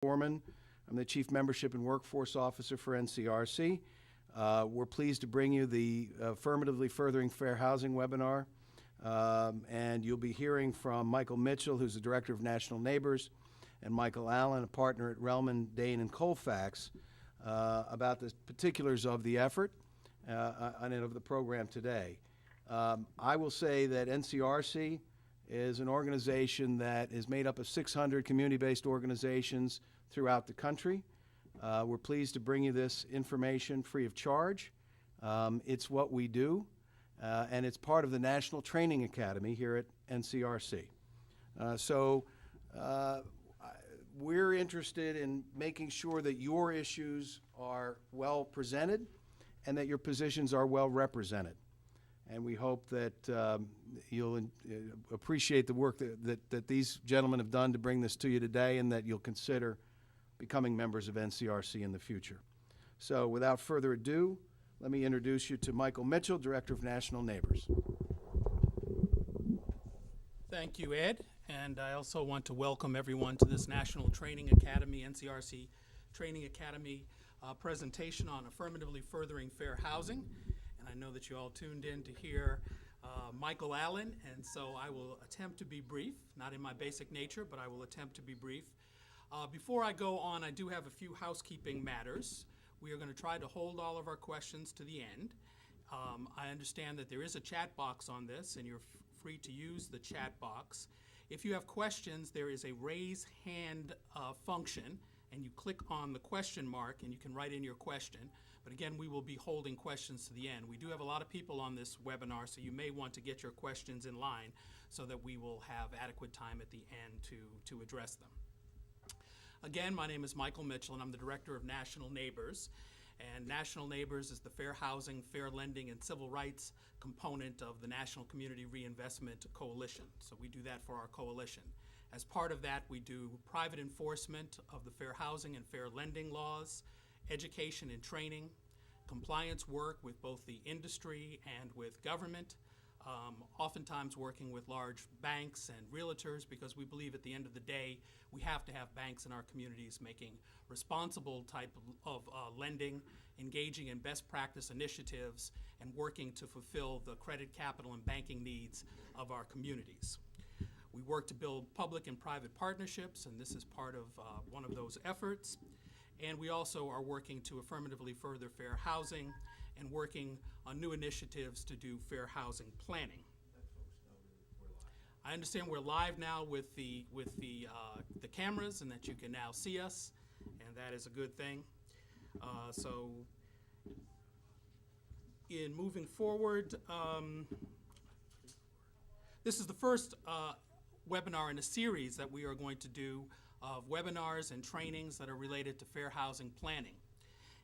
Foreman. I'm the Chief Membership and Workforce Officer for NCRC. We're pleased to bring you the Affirmatively Furthering Fair Housing webinar. And you'll be hearing from Michael Mitchell, who's the Director of National Neighbors, and Michael Allen, a partner at Relman, Dane, and Colfax, about the particulars of the effort and of the program today. I will say that NCRC is an organization that is made up of 600 community-based organizations throughout the country. We're pleased to bring you this information free of charge. It's what we do, and it's part of the National Training Academy here at NCRC. We're interested in making sure that your issues are well presented and that your positions are well represented. And we hope that you'll appreciate the work that these gentlemen have done to bring this to you today, and that you'll consider becoming members of NCRC in the future. So without further ado, let me introduce you to Michael Mitchell, Director of National Neighbors. Thank you, Ed. And I also want to welcome everyone to this National Training Academy, NCRC Training Academy presentation on Affirmatively Furthering Fair Housing. And I know that you all tuned in to hear Michael Allen, and so I will attempt to be brief, not in my basic nature, but I will attempt to be brief. Before I go on, I do have a few housekeeping matters. We are going to try to hold all of our questions to the end. I understand that there is a chat box on this, and you're free to use the chat box. If you have questions, there is a raise hand function, and you click on the question mark, and you can write in your question. But again, we will be holding questions to the end. We do have a lot of people on this webinar, so you may want to get your questions in line so that we will have adequate time at the end to address them. Again, my name is Michael Mitchell, and I'm the Director of National Neighbors. And National Neighbors is the fair housing, fair lending, and civil rights component of the National Community Reinvestment Coalition. So we do that for our coalition. As part of that, we do private enforcement of the fair housing and fair lending laws, education and training, compliance work with both the industry and with government, oftentimes working with large banks and realtors, because we believe at the end of the day we have to have banks in our communities making responsible type of lending, engaging in best practice initiatives, and working to fulfill the credit, capital, and banking needs of our communities. We work to build public and private partnerships, and this is part of one of those efforts. And we also are working to affirmatively further fair housing and working on new initiatives to do fair housing planning. I understand we're live now with the cameras, and that you can now see us, and that is a good thing. So in moving forward, this is the first webinar in a series that we are going to do of webinars and trainings that are related to fair housing planning.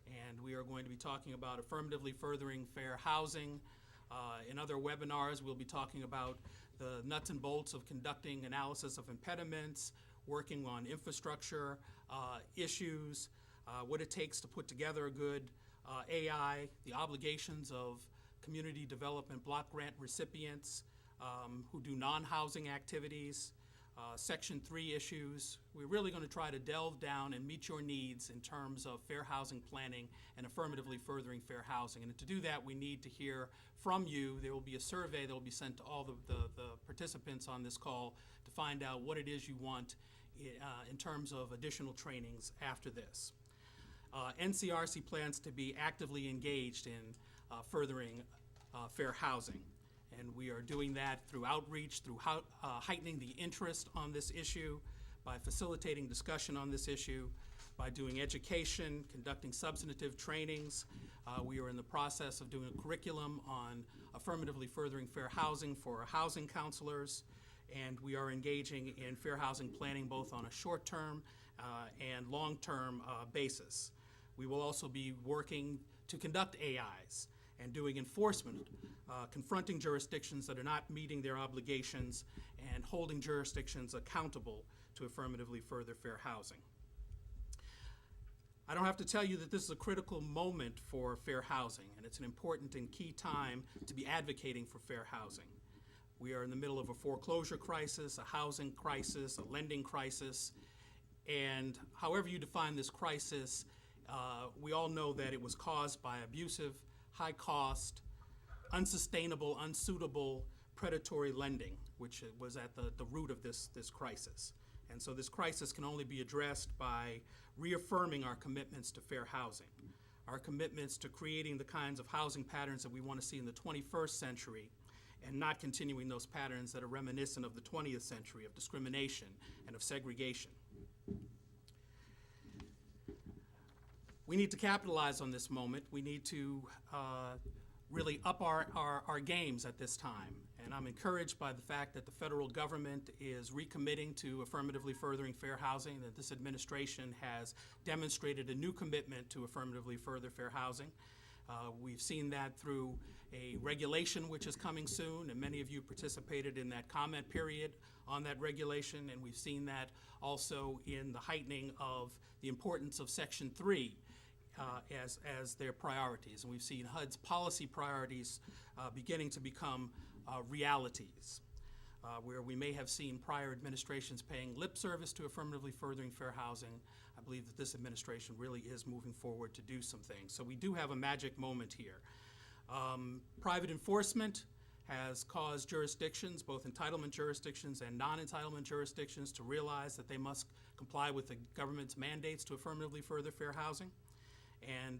And we are going to be talking about affirmatively furthering fair housing. In other webinars, we'll be talking about the nuts and bolts of conducting analysis of impediments, working on infrastructure issues, what it takes to put together a good AI, the obligations of community development block grant recipients who do non-housing activities, Section 3 issues. We're really going to try to delve down and meet your needs in terms of fair housing planning and affirmatively furthering fair housing. And to do that, we need to hear from you. There will be a survey that will be sent to all the participants on this call to find out what it is you want in terms of additional trainings after this. NCRC plans to be actively engaged in furthering fair housing. And we are doing that through outreach, through heightening the interest on this issue, by facilitating discussion on this issue, by doing education, conducting substantive trainings. We are in the process of doing a curriculum on affirmatively furthering fair housing for our housing counselors, and we are engaging in fair housing planning both on a short-term and long-term basis. We will also be working to conduct AIs and doing enforcement, confronting jurisdictions that are not meeting their obligations and holding jurisdictions accountable to affirmatively further fair housing. I don't have to tell you that this is a critical moment for fair housing, and it's an important and key time to be advocating for fair housing. We are in the middle of a foreclosure crisis, a housing crisis, a lending crisis, And however you define this crisis, we all know that it was caused by abusive, high cost, unsustainable, unsuitable predatory lending, which was at the root of this crisis. And so this crisis can only be addressed by reaffirming our commitments to fair housing, our commitments to creating the kinds of housing patterns that we want to see in the 21st century, and not continuing those patterns that are reminiscent of the 20th century of discrimination and of segregation. We need to capitalize on this moment. We need to really up our games at this time. And I'm encouraged by the fact that the federal government is recommitting to affirmatively furthering fair housing, that this administration has demonstrated a new commitment to affirmatively further fair housing. We've seen that through a regulation which is coming soon, and many of you participated in that comment period on that regulation, and we've seen that also in the heightening of the importance of Section 3 as their priorities. And we've seen HUD's policy priorities beginning to become realities, where we may have seen prior administrations paying lip service to affirmatively furthering fair housing. I believe that this administration really is moving forward to do some things. So we do have a magic moment here. Private enforcement has caused jurisdictions, both entitlement jurisdictions and non-entitlement jurisdictions, to realize that they must comply with the government's mandates to affirmatively further fair housing. And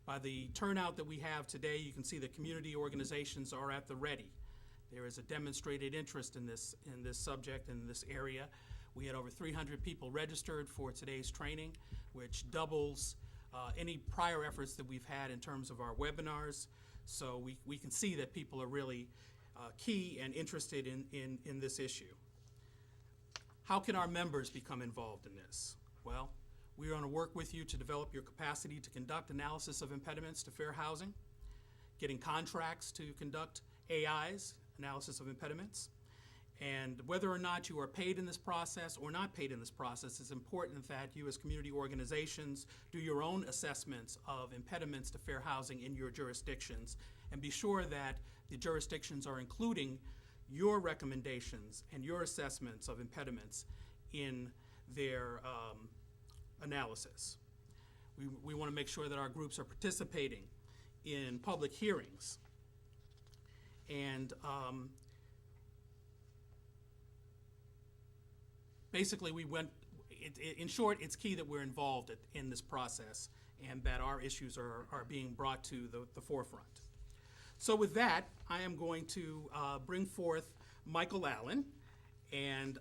by the turnout that we have today, you can see that community organizations are at the ready. There is a demonstrated interest in this subject, in this area. We had over 300 people registered for today's training, which doubles any prior efforts that we've had in terms of our webinars. So we can see that people are really key and interested in this issue. How can our members become involved in this? Well, we are going to work with you to develop your capacity to conduct analysis of impediments to fair housing, getting contracts to conduct AIs, analysis of impediments, and whether or not you are paid in this process or not paid in this process, it's important that you as community organizations do your own assessments of impediments to fair housing in your jurisdictions, and be sure that the jurisdictions are including your recommendations and your assessments of impediments in their analysis. We want to make sure that our groups are participating in public hearings. And basically in short, it's key that we're involved in this process and that our issues are being brought to the forefront. So with that, I am going to bring forth Michael Allen. And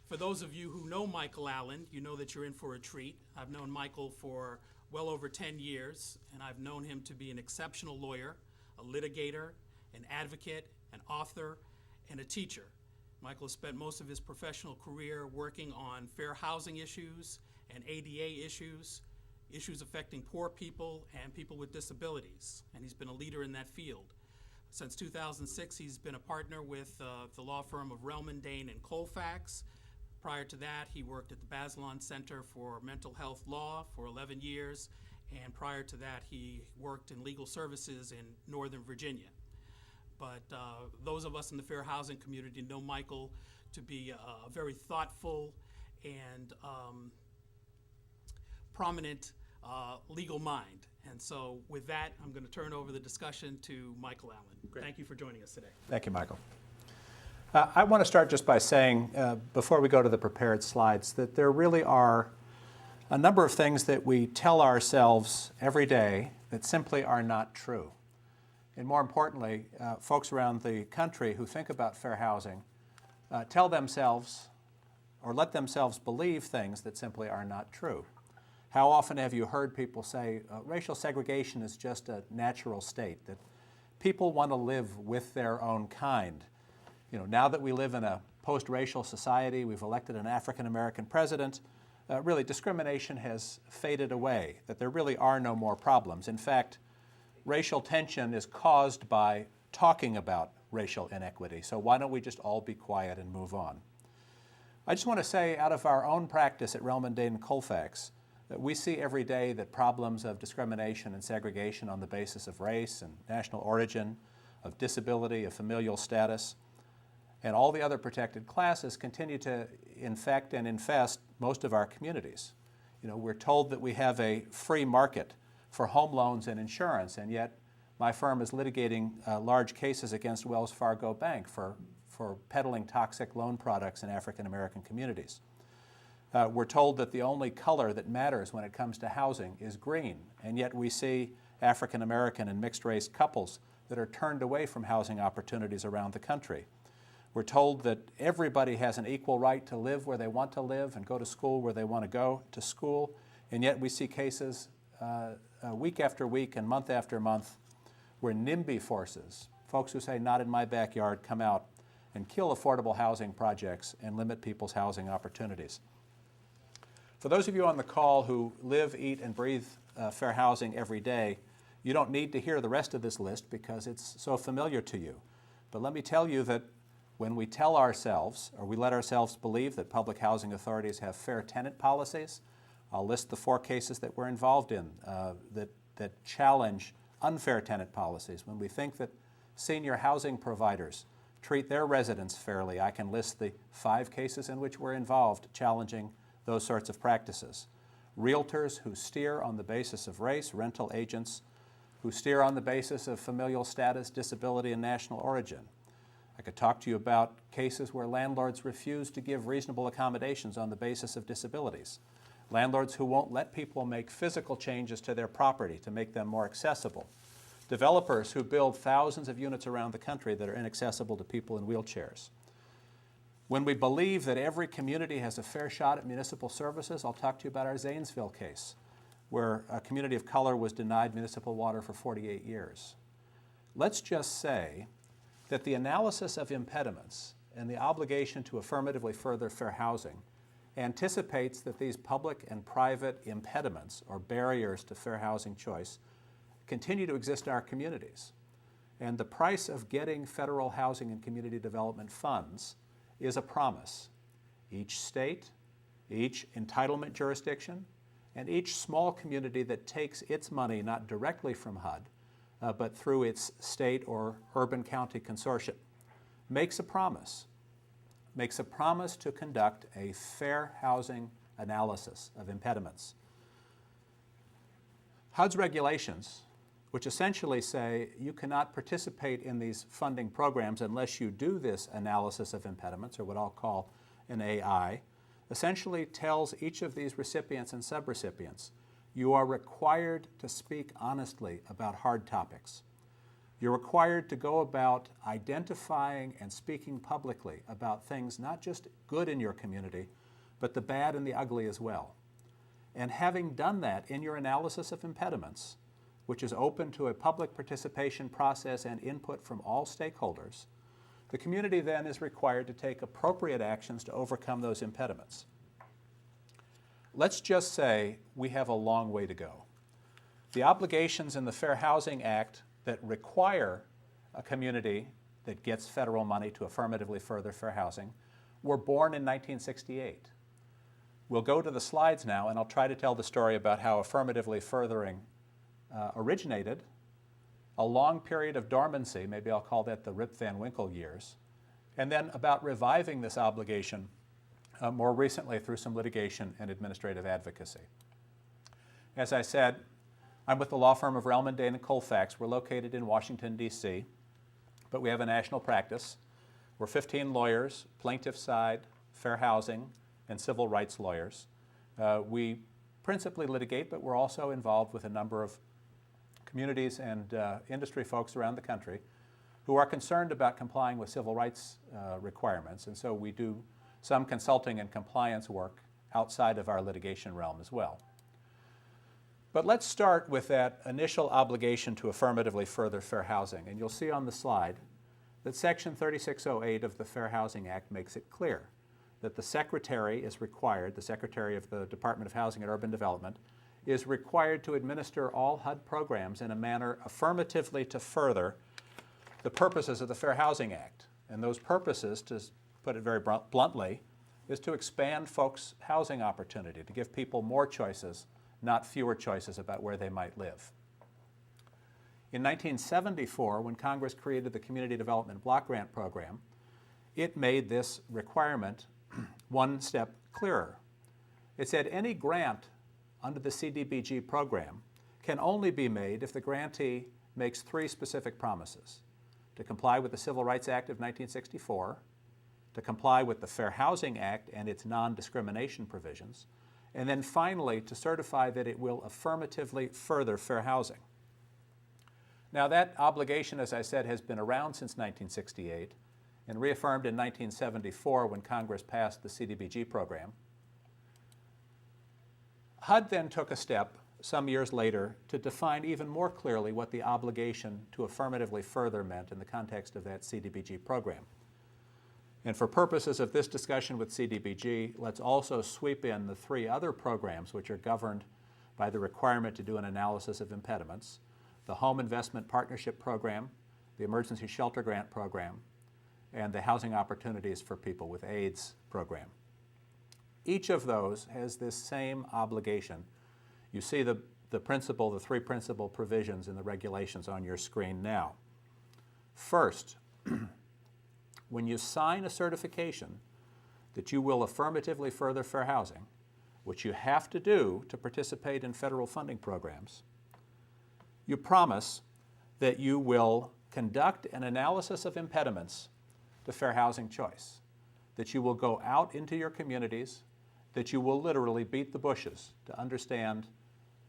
for those of you who know Michael Allen, you know that you're in for a treat. I've known Michael for well over 10 years, and I've known him to be an exceptional lawyer, a litigator, an advocate, an author, and a teacher. Michael has spent most of his professional career working on fair housing issues and ADA issues, issues affecting poor people and people with disabilities, and he's been a leader in that field. Since 2006, he's been a partner with the law firm of Relman, Dane, and Colfax. Prior to that, he worked at the Bazelon Center for Mental Health Law for 11 years, and prior to that, he worked in legal services in Northern Virginia. But those of us in the fair housing community know Michael to be a very thoughtful and prominent legal mind. And so with that, I'm going to turn over the discussion to Michael Allen. Great. Thank you for joining us today. Thank you, Michael. I want to start just by saying, before we go to the prepared slides, that there really are a number of things that we tell ourselves every day that simply are not true. And more importantly, folks around the country who think about fair housing tell themselves or let themselves believe things that simply are not true. How often have you heard people say racial segregation is just a natural state, that people want to live with their own kind? You know, now that we live in a post-racial society, we've elected an African-American president, really discrimination has faded away, that there really are no more problems. In fact, racial tension is caused by talking about racial inequity. So why don't we just all be quiet and move on? I just want to say, out of our own practice at Relman, Dane, and Colfax, that we see every day that problems of discrimination and segregation on the basis of race and national origin, of disability, of familial status, And all the other protected classes continue to infect and infest most of our communities. You know, we're told that we have a free market for home loans and insurance, and yet my firm is litigating large cases against Wells Fargo Bank for peddling toxic loan products in African American communities. We're told that the only color that matters when it comes to housing is green, and yet we see African American and mixed race couples that are turned away from housing opportunities around the country. We're told that everybody has an equal right to live where they want to live and go to school where they want to go to school, and yet we see cases week after week and month after month where NIMBY forces, folks who say not in my backyard, come out and kill affordable housing projects and limit people's housing opportunities. For those of you on the call who live, eat, and breathe fair housing every day, you don't need to hear the rest of this list because it's so familiar to you. But let me tell you that when we tell ourselves, or we let ourselves believe that public housing authorities have fair tenant policies, I'll list the 4 cases that we're involved in that challenge unfair tenant policies. When we think that senior housing providers treat their residents fairly, I can list the 5 cases in which we're involved challenging those sorts of practices. Realtors who steer on the basis of race, rental agents who steer on the basis of familial status, disability, and national origin. I could talk to you about cases where landlords refuse to give reasonable accommodations on the basis of disabilities. Landlords who won't let people make physical changes to their property to make them more accessible. Developers who build thousands of units around the country that are inaccessible to people in wheelchairs. When we believe that every community has a fair shot at municipal services, I'll talk to you about our Zanesville case, where a community of color was denied municipal water for 48 years. Let's just say that the analysis of impediments and the obligation to affirmatively further fair housing anticipates that these public and private impediments or barriers to fair housing choice continue to exist in our communities. And the price of getting federal housing and community development funds is a promise. Each state, each entitlement jurisdiction, and each small community that takes its money not directly from HUD, but through its state or urban county consortium, makes a promise to conduct a fair housing analysis of impediments. HUD's regulations, which essentially say you cannot participate in these funding programs unless you do this analysis of impediments, or what I'll call an AI, essentially tells each of these recipients and subrecipients, you are required to speak honestly about hard topics. You're required to go about identifying and speaking publicly about things not just good in your community, but the bad and the ugly as well. And having done that in your analysis of impediments, which is open to a public participation process and input from all stakeholders, the community then is required to take appropriate actions to overcome those impediments. Let's just say we have a long way to go. The obligations in the Fair Housing Act that require a community that gets federal money to affirmatively further fair housing were born in 1968. We'll go to the slides now, and I'll try to tell the story about how affirmatively furthering originated, a long period of dormancy, maybe I'll call that the Rip Van Winkle years, and then about reviving this obligation more recently through some litigation and administrative advocacy. As I said, I'm with the law firm of Relman, Dane, and Colfax. We're located in Washington, D.C., but we have a national practice. We're 15 lawyers, plaintiff side, fair housing, and civil rights lawyers. We principally litigate, but we're also involved with a number of communities and industry folks around the country who are concerned about complying with civil rights requirements, and so we do some consulting and compliance work outside of our litigation realm as well. But let's start with that initial obligation to affirmatively further fair housing, and you'll see on the slide that Section 3608 of the Fair Housing Act makes it clear that the Secretary is required, the Secretary of the Department of Housing and Urban Development, is required to administer all HUD programs in a manner affirmatively to further the purposes of the Fair Housing Act. And those purposes, to put it very bluntly, is to expand folks' housing opportunity, to give people more choices, not fewer choices about where they might live. In 1974, when Congress created the Community Development Block Grant Program, it made this requirement one step clearer. It said any grant under the CDBG program can only be made if the grantee makes 3 specific promises: to comply with the Civil Rights Act of 1964, to comply with the Fair Housing Act and its non-discrimination provisions, and then finally to certify that it will affirmatively further fair housing. Now that obligation, as I said, has been around since 1968 and reaffirmed in 1974 when Congress passed the CDBG program. HUD then took a step some years later to define even more clearly what the obligation to affirmatively further meant in the context of that CDBG program. And for purposes of this discussion with CDBG, let's also sweep in the 3 other programs which are governed by the requirement to do an analysis of impediments: the Home Investment Partnership Program, the Emergency Shelter Grant Program, and the Housing Opportunities for People with AIDS program. Each of those has this same obligation. You see the 3 principal provisions in the regulations on your screen now. First, when you sign a certification that you will affirmatively further fair housing, which you have to do to participate in federal funding programs, you promise that you will conduct an analysis of impediments to fair housing choice, that you will go out into your communities, that you will literally beat the bushes to understand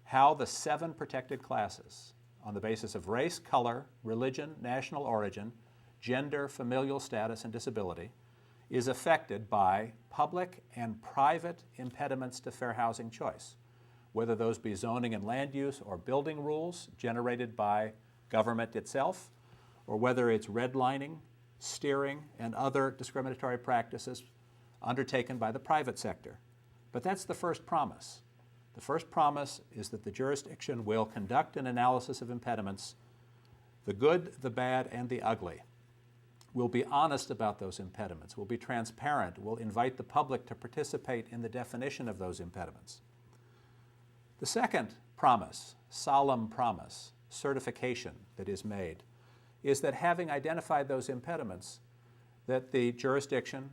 how the 7 protected classes on the basis of race, color, religion, national origin, gender, familial status, and disability is affected by public and private impediments to fair housing choice, whether those be zoning and land use or building rules generated by government itself, or whether it's redlining, steering, and other discriminatory practices undertaken by the private sector. But that's the first promise. The first promise is that the jurisdiction will conduct an analysis of impediments, the good, the bad, and the ugly. We'll be honest about those impediments. We'll be transparent. We'll invite the public to participate in the definition of those impediments. The second promise, solemn promise, certification that is made, is that having identified those impediments, that the jurisdiction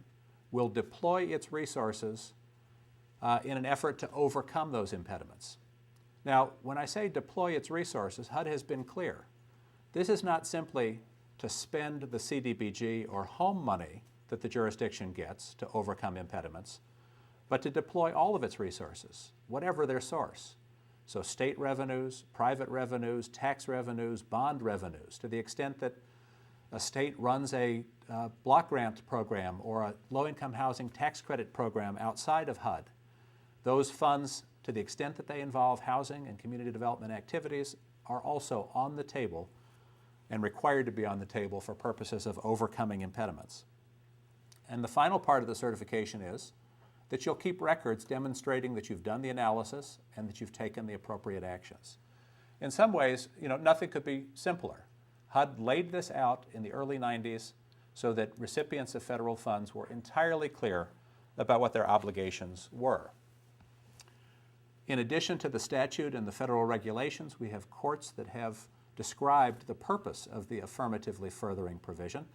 will deploy its resources in an effort to overcome those impediments. Now, when I say deploy its resources, HUD has been clear. This is not simply to spend the CDBG or home money that the jurisdiction gets to overcome impediments, but to deploy all of its resources, whatever their source. So state revenues, private revenues, tax revenues, bond revenues, to the extent that a state runs a block grant program or a low-income housing tax credit program outside of HUD. Those funds, to the extent that they involve housing and community development activities, are also on the table and required to be on the table for purposes of overcoming impediments. And the final part of the certification is that you'll keep records demonstrating that you've done the analysis and that you've taken the appropriate actions. In some ways, nothing could be simpler. HUD laid this out in the early 90s so that recipients of federal funds were entirely clear about what their obligations were. In addition to the statute and the federal regulations, we have courts that have described the purpose of the affirmatively furthering provision.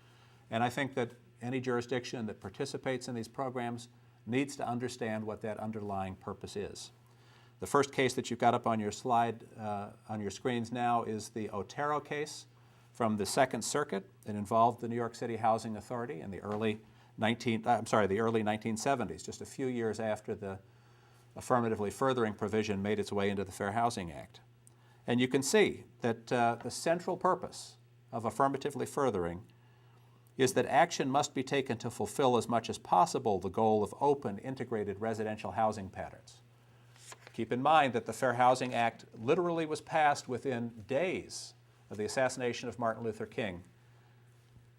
And I think that any jurisdiction that participates in these programs needs to understand what that underlying purpose is. The first case that you've got up on your slide, on your screens now, is the Otero case from the Second Circuit. It involved the New York City Housing Authority in the early 1970s, just a few years after the affirmatively furthering provision made its way into the Fair Housing Act. And you can see that the central purpose of affirmatively furthering is that action must be taken to fulfill as much as possible the goal of open, integrated residential housing patterns. Keep in mind that the Fair Housing Act literally was passed within days of the assassination of Martin Luther King.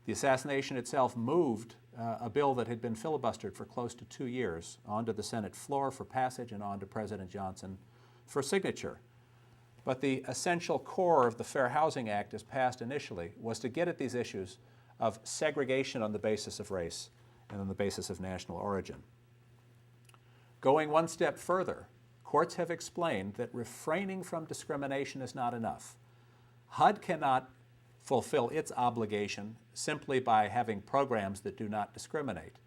The assassination itself moved a bill that had been filibustered for close to 2 years onto the Senate floor for passage and on to President Johnson for signature. But the essential core of the Fair Housing Act, as passed initially, was to get at these issues of segregation on the basis of race and on the basis of national origin. Going one step further, courts have explained that refraining from discrimination is not enough. HUD cannot fulfill its obligation simply by having programs that do not discriminate.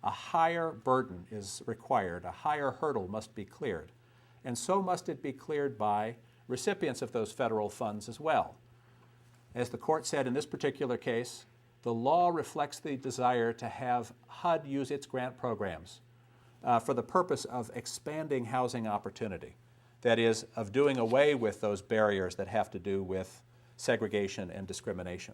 A higher burden is required, a higher hurdle must be cleared, and so must it be cleared by recipients of those federal funds as well. As the court said in this particular case, the law reflects the desire to have HUD use its grant programs for the purpose of expanding housing opportunity. That is, of doing away with those barriers that have to do with segregation and discrimination.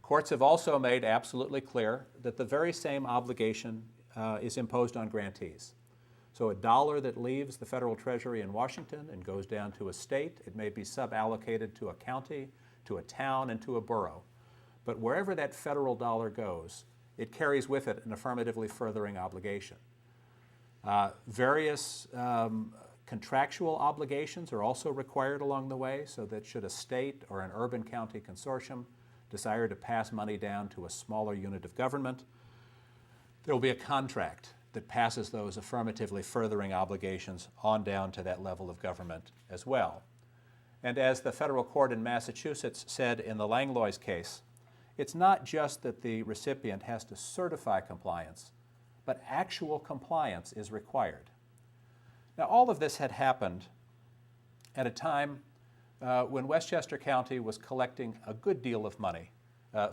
Courts have also made absolutely clear that the very same obligation is imposed on grantees. So a dollar that leaves the federal treasury in Washington and goes down to a state, it may be suballocated to a county, to a town, and to a borough. But wherever that federal dollar goes, it carries with it an affirmatively furthering obligation. Various contractual obligations are also required along the way, so that should a state or an urban county consortium desire to pass money down to a smaller unit of government, there will be a contract that passes those affirmatively furthering obligations on down to that level of government as well. And as the federal court in Massachusetts said in the Langlois case, it's not just that the recipient has to certify compliance, but actual compliance is required. Now, all of this had happened at a time when Westchester County was collecting a good deal of money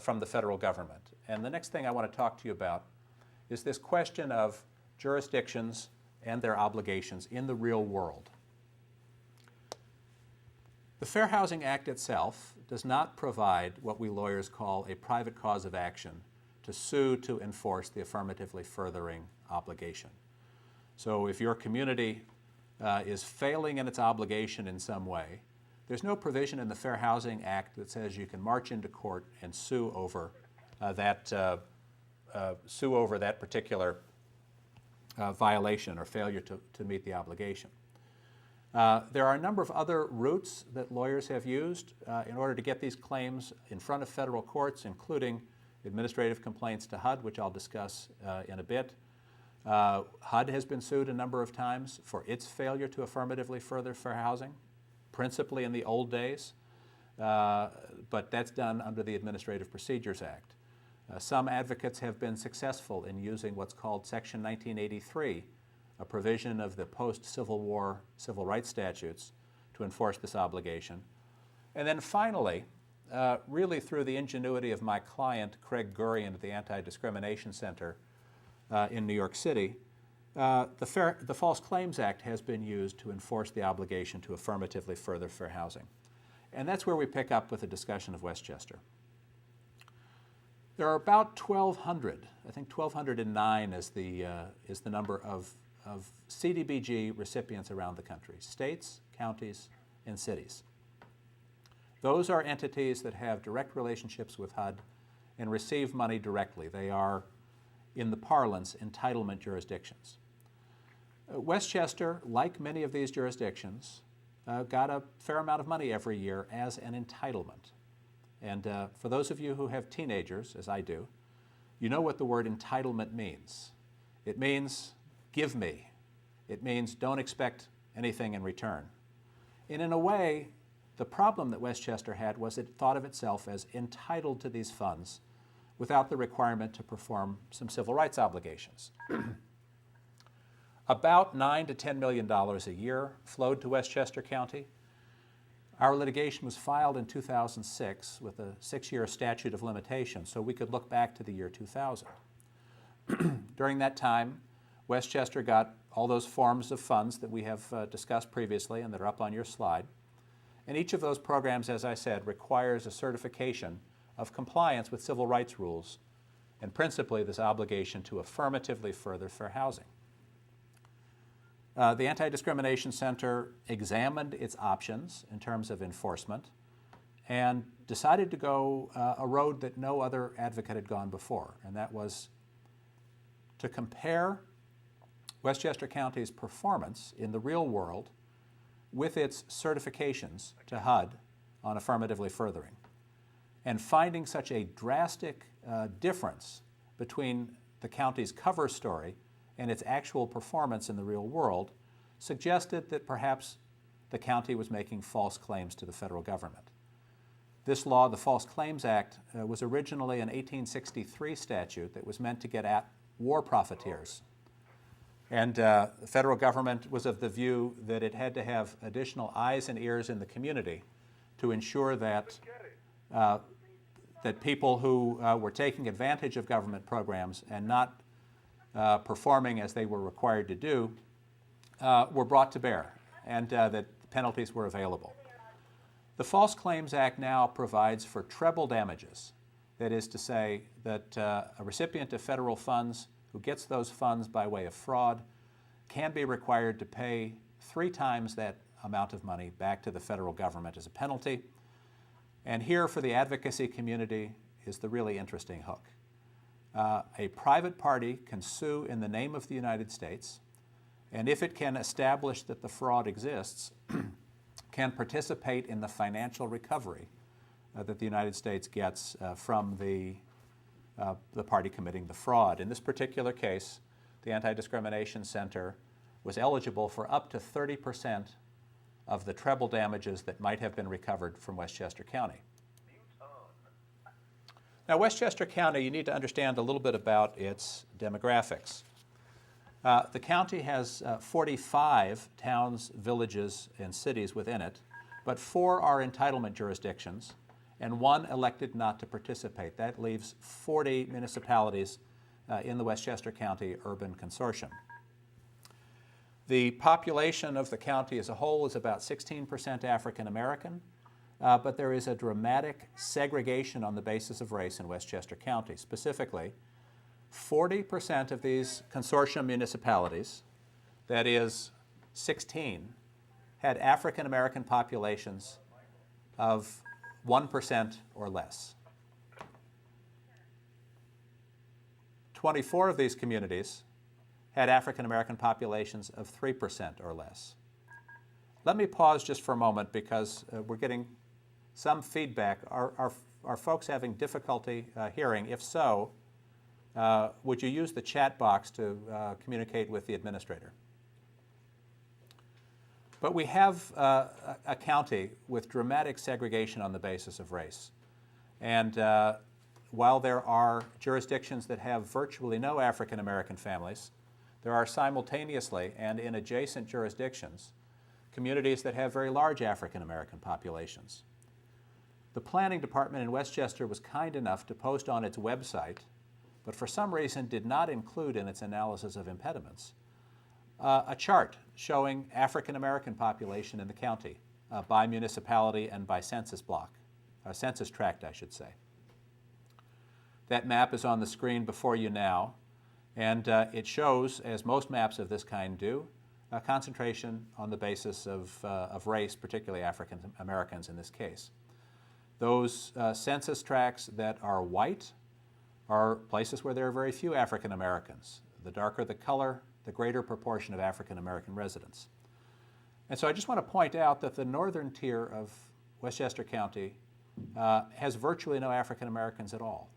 from the federal government. And the next thing I want to talk to you about is this question of jurisdictions and their obligations in the real world. The Fair Housing Act itself does not provide what we lawyers call a private cause of action to sue to enforce the affirmatively furthering obligation. So if your community is failing in its obligation in some way, there's no provision in the Fair Housing Act that says you can march into court and sue over that particular violation or failure to meet the obligation. There are a number of other routes that lawyers have used in order to get these claims in front of federal courts, including administrative complaints to HUD, which I'll discuss in a bit. HUD has been sued a number of times for its failure to affirmatively further fair housing, principally in the old days, but that's done under the Administrative Procedures Act. Some advocates have been successful in using what's called Section 1983, a provision of the post-Civil War civil rights statutes, to enforce this obligation. And then finally, really through the ingenuity of my client, Craig Gurian at the Anti-Discrimination Center in New York City, the False Claims Act has been used to enforce the obligation to affirmatively further fair housing. And that's where we pick up with a discussion of Westchester. There are about 1,200, I think 1,209 is the number of CDBG recipients around the country, states, counties, and cities. Those are entities that have direct relationships with HUD and receive money directly. They are, in the parlance, entitlement jurisdictions. Westchester, like many of these jurisdictions, got a fair amount of money every year as an entitlement. And for those of you who have teenagers, as I do, you know what the word entitlement means. It means give me. It means don't expect anything in return. And in a way, the problem that Westchester had was it thought of itself as entitled to these funds without the requirement to perform some civil rights obligations. About $9 to $10 million a year flowed to Westchester County. Our litigation was filed in 2006 with a 6-year statute of limitations, so we could look back to the year 2000. During that time, Westchester got all those forms of funds that we have discussed previously and that are up on your slide. And each of those programs, as I said, requires a certification of compliance with civil rights rules, and principally this obligation to affirmatively further fair housing. The Anti-Discrimination Center examined its options in terms of enforcement and decided to go a road that no other advocate had gone before, and that was to compare Westchester County's performance in the real world with its certifications to HUD on affirmatively furthering. And finding such a drastic difference between the county's cover story and its actual performance in the real world suggested that perhaps the county was making false claims to the federal government. This law, the False Claims Act, was originally an 1863 statute that was meant to get at war profiteers. And the federal government was of the view that it had to have additional eyes and ears in the community to ensure that that people who were taking advantage of government programs and not performing as they were required to do were brought to bear, and that penalties were available. The False Claims Act now provides for treble damages. That is to say that a recipient of federal funds who gets those funds by way of fraud can be required to pay 3 times that amount of money back to the federal government as a penalty. And here for the advocacy community is the really interesting hook. A private party can sue in the name of the United States, and if it can establish that the fraud exists, can participate in the financial recovery that the United States gets from the party committing the fraud. In this particular case, the Anti-Discrimination Center was eligible for up to 30% of the treble damages that might have been recovered from Westchester County. Now, Westchester County, you need to understand a little bit about its demographics. The county has 45 towns, villages, and cities within it, but 4 are entitlement jurisdictions, and 1 elected not to participate. That leaves 40 municipalities in the Westchester County Urban Consortium. The population of the county as a whole is about 16% African American, but there is a dramatic segregation on the basis of race in Westchester County. Specifically, 40% of these consortium municipalities, that is 16, had African American populations of 1% or less. 24 of these communities had African American populations of 3% or less. Let me pause just for a moment because we're getting some feedback. Are folks having difficulty hearing? If so, would you use the chat box to communicate with the administrator? But we have a county with dramatic segregation on the basis of race. And while there are jurisdictions that have virtually no African American families, there are simultaneously and in adjacent jurisdictions communities that have very large African American populations. The planning department in Westchester was kind enough to post on its website, but for some reason did not include in its analysis of impediments, a chart showing African American population in the county by municipality and by census block, census tract, I should say. That map is on the screen before you now, and it shows, as most maps of this kind do, a concentration on the basis of race, particularly African Americans in this case. Those census tracts that are white are places where there are very few African Americans. The darker the color, the greater proportion of African American residents. And so I just want to point out that the northern tier of Westchester County has virtually no African Americans at all,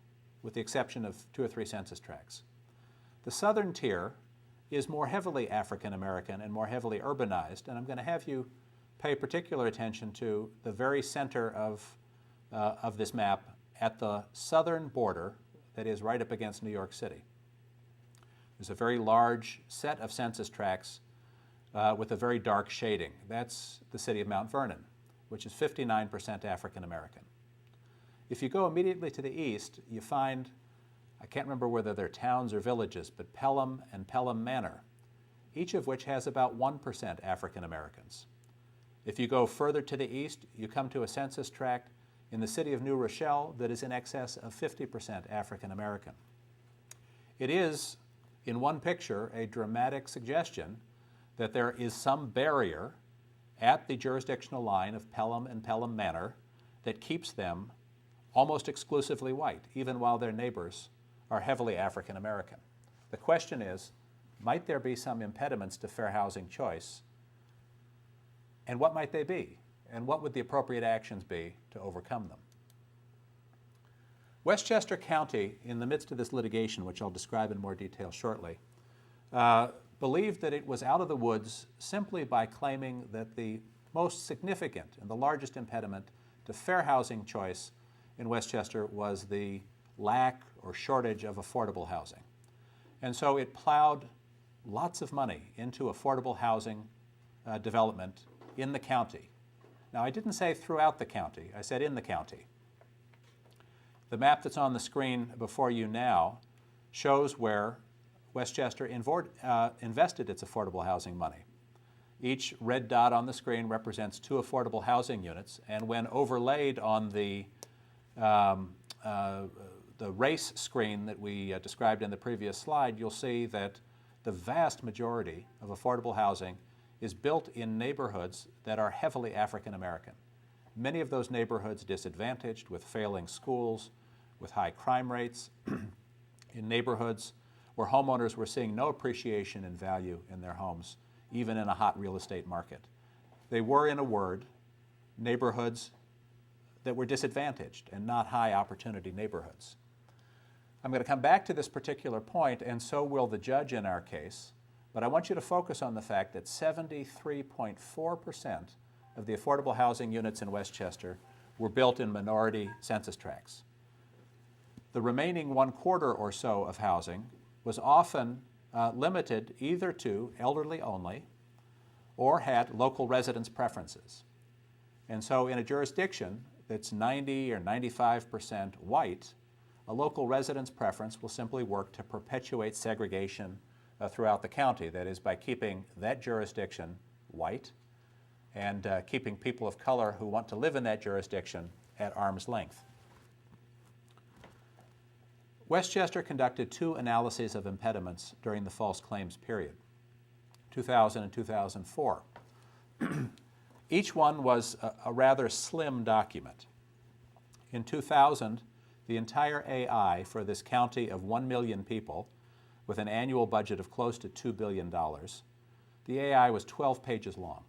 with the exception of 2 or 3 census tracts. The southern tier is more heavily African American and more heavily urbanized, and I'm going to have you pay particular attention to the very center of this map at the southern border, that is right up against New York City. There's a very large set of census tracts with a very dark shading. That's the city of Mount Vernon, which is 59% African American. If you go immediately to the east, you find, I can't remember whether they're towns or villages, but Pelham and Pelham Manor, each of which has about 1% African Americans. If you go further to the east, you come to a census tract in the city of New Rochelle that is in excess of 50% African American. It is, in one picture, a dramatic suggestion that there is some barrier at the jurisdictional line of Pelham and Pelham Manor that keeps them almost exclusively white, even while their neighbors are heavily African American. The question is, might there be some impediments to fair housing choice? And what might they be? And what would the appropriate actions be to overcome them? Westchester County, in the midst of this litigation, which I'll describe in more detail shortly, believed that it was out of the woods simply by claiming that the most significant and the largest impediment to fair housing choice in Westchester was the lack or shortage of affordable housing. And so it plowed lots of money into affordable housing development in the county. Now, I didn't say throughout the county, I said in the county. The map that's on the screen before you now shows where Westchester invested its affordable housing money. Each red dot on the screen represents 2 affordable housing units, and when overlaid on the race screen that we described in the previous slide, you'll see that the vast majority of affordable housing is built in neighborhoods that are heavily African American. Many of those neighborhoods disadvantaged, with failing schools, with high crime rates, in neighborhoods where homeowners were seeing no appreciation in value in their homes, even in a hot real estate market. They were, in a word, neighborhoods that were disadvantaged and not high opportunity neighborhoods. I'm going to come back to this particular point, and so will the judge in our case, but I want you to focus on the fact that 73.4% of the affordable housing units in Westchester were built in minority census tracts. The remaining 1/4 or so of housing was often limited either to elderly only or had local residence preferences. And so in a jurisdiction that's 90 or 95% white, a local residence preference will simply work to perpetuate segregation throughout the county. That is, by keeping that jurisdiction white and keeping people of color who want to live in that jurisdiction at arm's length. Westchester conducted 2 analyses of impediments during the false claims period, 2000 and 2004. Each one was a rather slim document. In 2000, the entire AI for this county of 1 million people, with an annual budget of close to $2 billion, the AI was 12 pages long.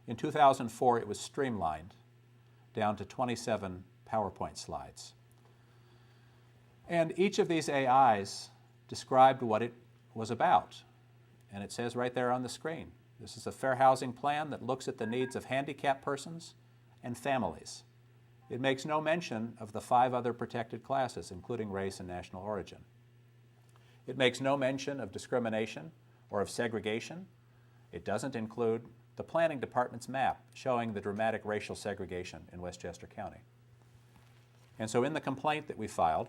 In 2004, it was streamlined down to 27 PowerPoint slides. And each of these AIs described what it was about. And it says right there on the screen, this is a fair housing plan that looks at the needs of handicapped persons and families. It makes no mention of the 5 other protected classes, including race and national origin. It makes no mention of discrimination or of segregation. It doesn't include the planning department's map showing the dramatic racial segregation in Westchester County. And so in the complaint that we filed,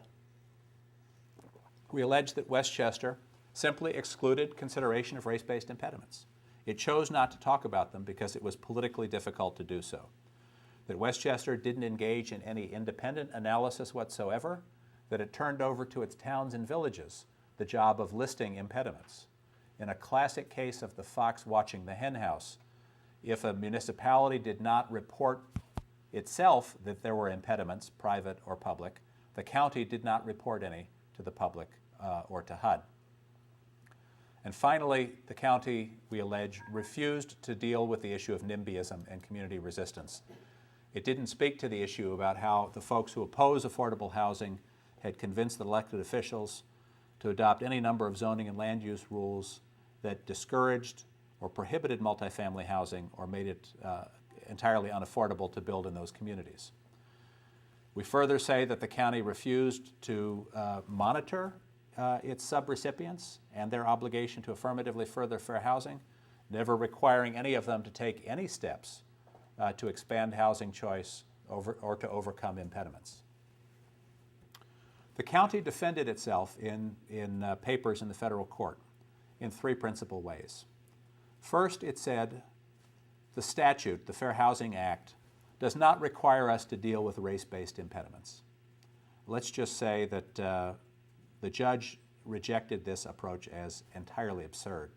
we allege that Westchester simply excluded consideration of race-based impediments. It chose not to talk about them because it was politically difficult to do so. That Westchester didn't engage in any independent analysis whatsoever, that it turned over to its towns and villages the job of listing impediments. In a classic case of the fox watching the hen house, if a municipality did not report itself that there were impediments, private or public, the county did not report any to the public or to HUD. And finally, the county, we allege, refused to deal with the issue of NIMBYism and community resistance. It didn't speak to the issue about how the folks who oppose affordable housing had convinced the elected officials to adopt any number of zoning and land use rules that discouraged or prohibited multifamily housing or made it entirely unaffordable to build in those communities. We further say that the county refused to monitor its subrecipients and their obligation to affirmatively further fair housing, never requiring any of them to take any steps to expand housing choice or to overcome impediments. The county defended itself in papers in the federal court in 3 principal ways. First, it said the statute, the Fair Housing Act, does not require us to deal with race-based impediments. Let's just say that the judge rejected this approach as entirely absurd.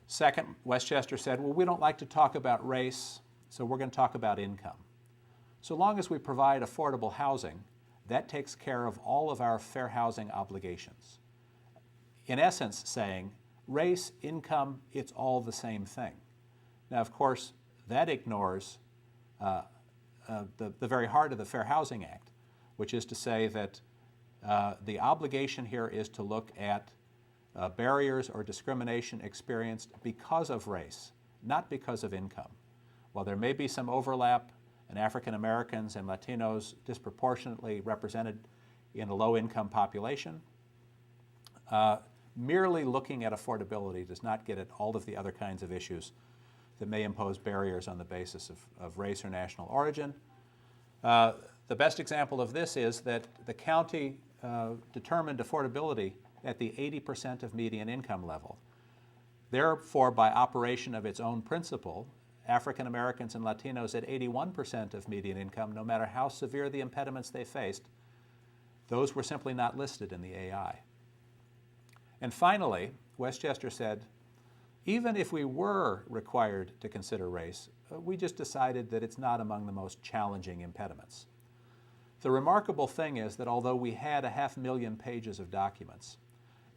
Second, Westchester said, well, we don't like to talk about race, so we're going to talk about income. So long as we provide affordable housing, that takes care of all of our fair housing obligations. In essence, saying, race, income, it's all the same thing. Now, of course, that ignores the very heart of the Fair Housing Act, which is to say that the obligation here is to look at barriers or discrimination experienced because of race, not because of income. while there may be some overlap, and African Americans and Latinos disproportionately represented in a low-income population, merely looking at affordability does not get at all of the other kinds of issues that may impose barriers on the basis of race or national origin. The best example of this is that the county determined affordability at the 80% of median income level. Therefore, by operation of its own principle, African Americans and Latinos at 81% of median income, no matter how severe the impediments they faced, those were simply not listed in the AI. And finally, Westchester said, even if we were required to consider race, we just decided that it's not among the most challenging impediments. The remarkable thing is that although we had 500,000 pages of documents,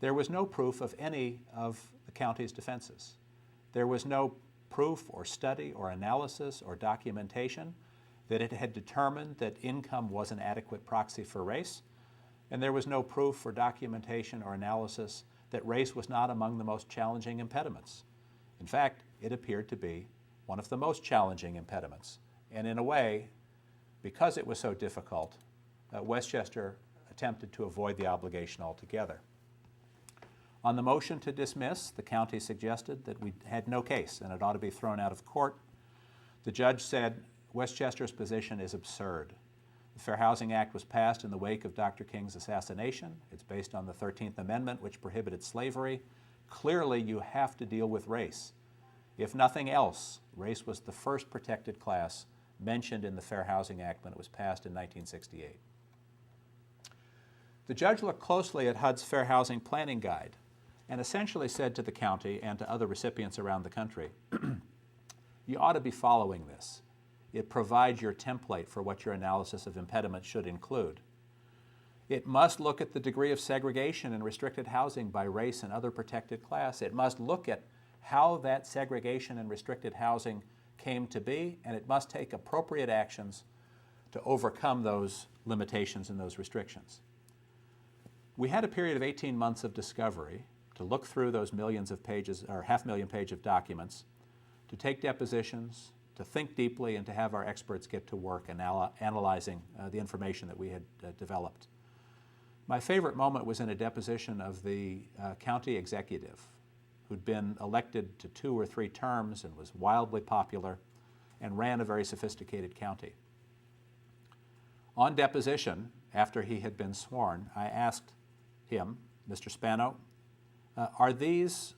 there was no proof of any of the county's defenses. There was no proof or study or analysis or documentation that it had determined that income was an adequate proxy for race, and there was no proof or documentation or analysis that race was not among the most challenging impediments. In fact, it appeared to be one of the most challenging impediments. And in a way, because it was so difficult, Westchester attempted to avoid the obligation altogether. On the motion to dismiss, the county suggested that we had no case and it ought to be thrown out of court. The judge said Westchester's position is absurd. The Fair Housing Act was passed in the wake of Dr. King's assassination. It's based on the 13th Amendment, which prohibited slavery. Clearly, you have to deal with race. If nothing else, race was the first protected class mentioned in the Fair Housing Act when it was passed in 1968. The judge looked closely at HUD's Fair Housing Planning Guide and essentially said to the county and to other recipients around the country, you ought to be following this. It provides your template for what your analysis of impediments should include. It must look at the degree of segregation in restricted housing by race and other protected class. It must look at how that segregation in restricted housing came to be, and it must take appropriate actions to overcome those limitations and those restrictions. We had a period of 18 months of discovery to look through those millions of pages, or 500,000 pages of documents, to take depositions, to think deeply, and to have our experts get to work analyzing the information that we had developed. My favorite moment was in a deposition of the county executive, who'd been elected to 2 or 3 terms and was wildly popular and ran a very sophisticated county. On deposition, after he had been sworn, I asked him, Mr. Spano, are these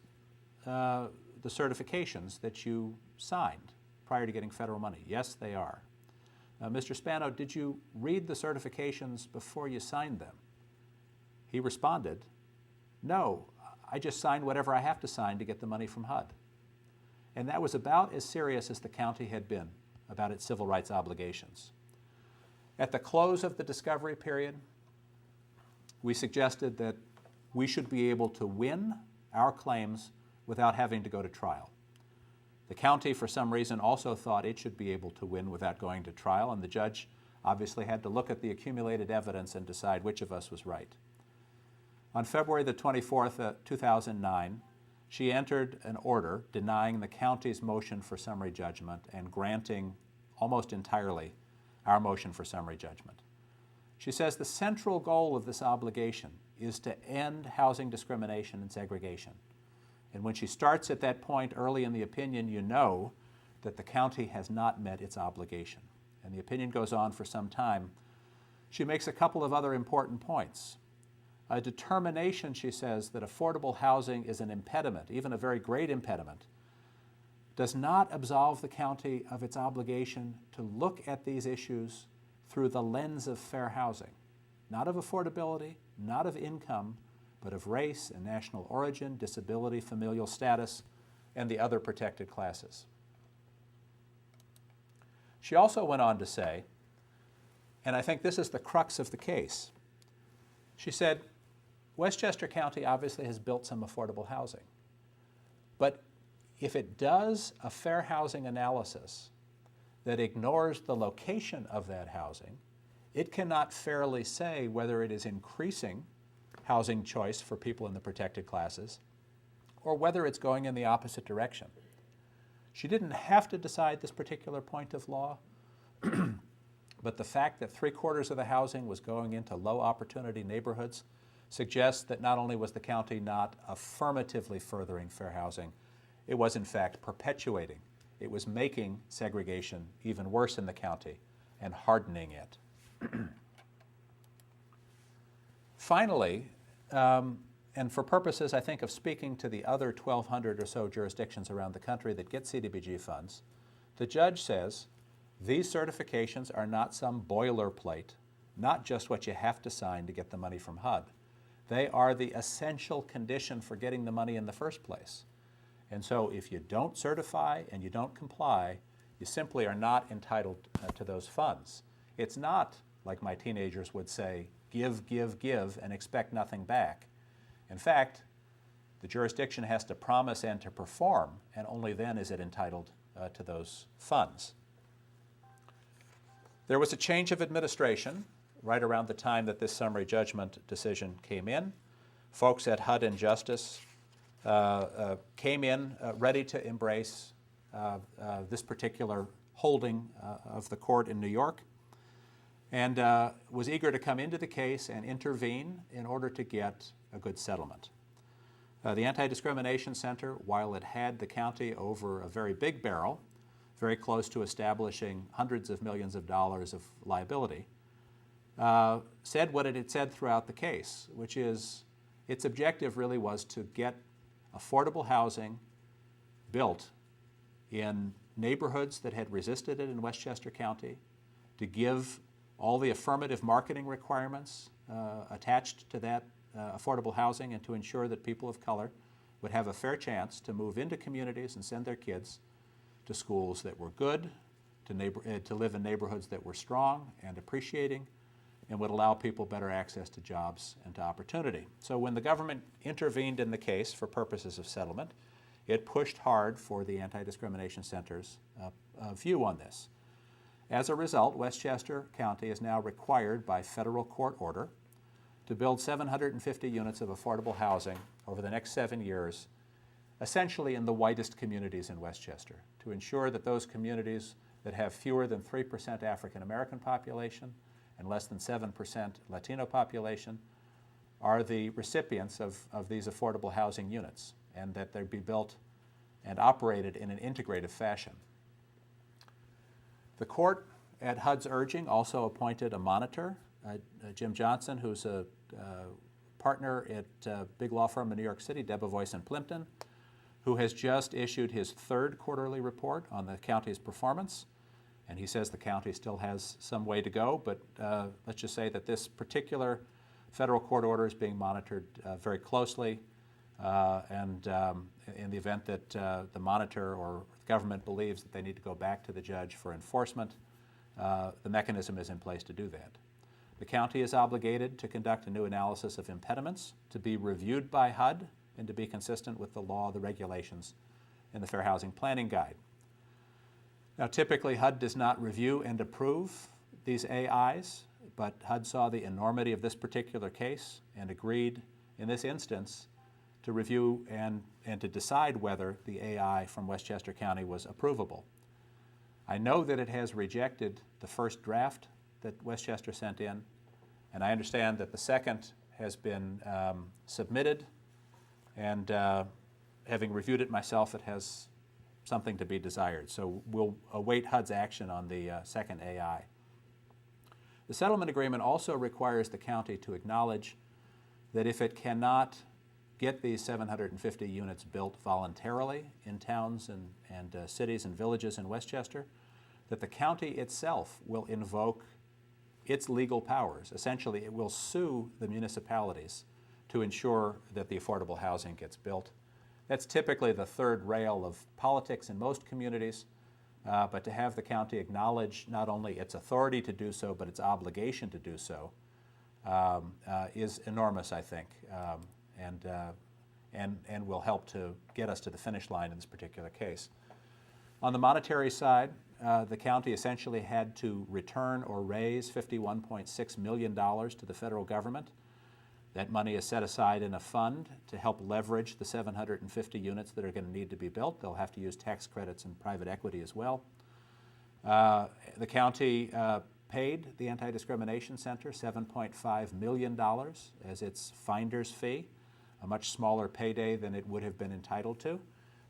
the certifications that you signed prior to getting federal money? Yes, they are. Mr. Spano, did you read the certifications before you signed them? He responded, no, I just signed whatever I have to sign to get the money from HUD. And that was about as serious as the county had been about its civil rights obligations. At the close of the discovery period, we suggested that we should be able to win our claims without having to go to trial. The county, for some reason, also thought it should be able to win without going to trial, and the judge obviously had to look at the accumulated evidence and decide which of us was right. On February the 24th, 2009, she entered an order denying the county's motion for summary judgment and granting almost entirely our motion for summary judgment. She says the central goal of this obligation is to end housing discrimination and segregation. And when she starts at that point early in the opinion, you know that the county has not met its obligation. And the opinion goes on for some time. She makes a couple of other important points. A determination, she says, that affordable housing is an impediment, even a very great impediment, does not absolve the county of its obligation to look at these issues through the lens of fair housing, not of affordability, not of income, but of race and national origin, disability, familial status, and the other protected classes. She also went on to say, and I think this is the crux of the case, she said, Westchester County obviously has built some affordable housing, but if it does a fair housing analysis that ignores the location of that housing, it cannot fairly say whether it is increasing housing choice for people in the protected classes or whether it's going in the opposite direction. She didn't have to decide this particular point of law, but the fact that 3/4 of the housing was going into low opportunity neighborhoods suggests that not only was the county not affirmatively furthering fair housing, it was in fact perpetuating. It was making segregation even worse in the county and hardening it. Finally, and for purposes, I think, of speaking to the other 1,200 or so jurisdictions around the country that get CDBG funds, the judge says, these certifications are not some boilerplate, not just what you have to sign to get the money from HUD. They are the essential condition for getting the money in the first place. And so if you don't certify and you don't comply, you simply are not entitled to those funds. It's not, like my teenagers would say, give, give, give, and expect nothing back. In fact, the jurisdiction has to promise and to perform, and only then is it entitled to those funds. There was a change of administration right around the time that this summary judgment decision came in. Folks at HUD and Justice came in ready to embrace this particular holding of the court in New York, and was eager to come into the case and intervene in order to get a good settlement. The Anti-Discrimination Center, while it had the county over a very big barrel, very close to establishing hundreds of millions of dollars of liability, said what it had said throughout the case, which is its objective really was to get affordable housing built in neighborhoods that had resisted it in Westchester County, to give all the affirmative marketing requirements attached to that affordable housing, and to ensure that people of color would have a fair chance to move into communities and send their kids to schools that were good, to live in neighborhoods that were strong and appreciating, and would allow people better access to jobs and to opportunity. So when the government intervened in the case for purposes of settlement, it pushed hard for the Anti-Discrimination Center's view on this. As a result, Westchester County is now required by federal court order to build 750 units of affordable housing over the next 7 years, essentially in the whitest communities in Westchester, to ensure that those communities that have fewer than 3% African American population and less than 7% Latino population are the recipients of these affordable housing units, and that they be built and operated in an integrative fashion. The court, at HUD's urging, also appointed a monitor, Jim Johnson, who's a partner at a big law firm in New York City, Debevoise and Plimpton, who has just issued his 3rd quarterly report on the county's performance. And he says the county still has some way to go, but let's just say that this particular federal court order is being monitored very closely, and in the event that the monitor or the government believes that they need to go back to the judge for enforcement, the mechanism is in place to do that. The county is obligated to conduct a new analysis of impediments, to be reviewed by HUD, and to be consistent with the law, the regulations, and the Fair Housing Planning Guide. Now, typically, HUD does not review and approve these AIs, but HUD saw the enormity of this particular case and agreed, in this instance, to review and to decide whether the AI from Westchester County was approvable. I know that it has rejected the first draft that Westchester sent in, and I understand that the second has been submitted, and having reviewed it myself, it has something to be desired. So we'll await HUD's action on the second AI. The settlement agreement also requires the county to acknowledge that if it cannot get these 750 units built voluntarily in towns and cities and villages in Westchester, that the county itself will invoke its legal powers. Essentially, it will sue the municipalities to ensure that the affordable housing gets built. That's typically the third rail of politics in most communities, but to have the county acknowledge not only its authority to do so, but its obligation to do so is enormous, I think, and will help to get us to the finish line in this particular case. On the monetary side, the county essentially had to return or raise $51.6 million to the federal government That money is set aside in a fund to help leverage the 750 units that are going to need to be built. They'll have to use tax credits and private equity as well. The county paid the Anti-Discrimination Center $7.5 million as its finder's fee, a much smaller payday than it would have been entitled to,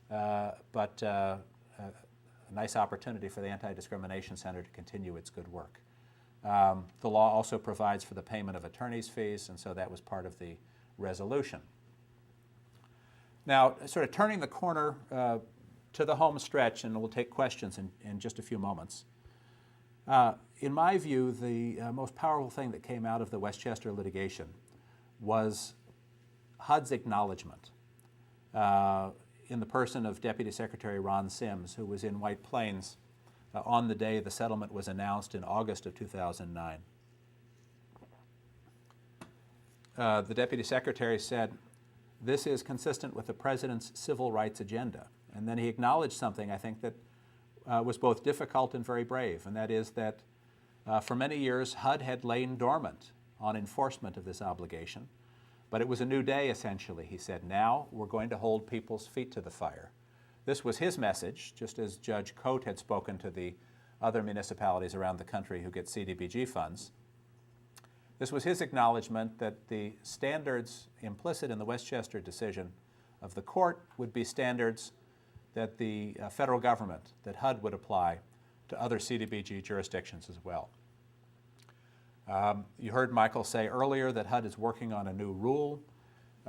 but a nice opportunity for the Anti-Discrimination Center to continue its good work. The law also provides for the payment of attorney's fees, and so that was part of the resolution. Now, sort of turning the corner to the home stretch, and we'll take questions in just a few moments. In my view, the most powerful thing that came out of the Westchester litigation was HUD's acknowledgement in the person of Deputy Secretary Ron Sims, who was in White Plains on the day the settlement was announced in August of 2009. The Deputy Secretary said, "This is consistent with the President's civil rights agenda." And then he acknowledged something, I think, that was both difficult and very brave, and that is that for many years HUD had lain dormant on enforcement of this obligation, but it was a new day, essentially. He said, now we're going to hold people's feet to the fire. This was his message, just as Judge Coate had spoken to the other municipalities around the country who get CDBG funds. This was his acknowledgement that the standards implicit in the Westchester decision of the court would be standards that the federal government, that HUD would apply to other CDBG jurisdictions as well. You heard Michael say earlier that HUD is working on a new rule.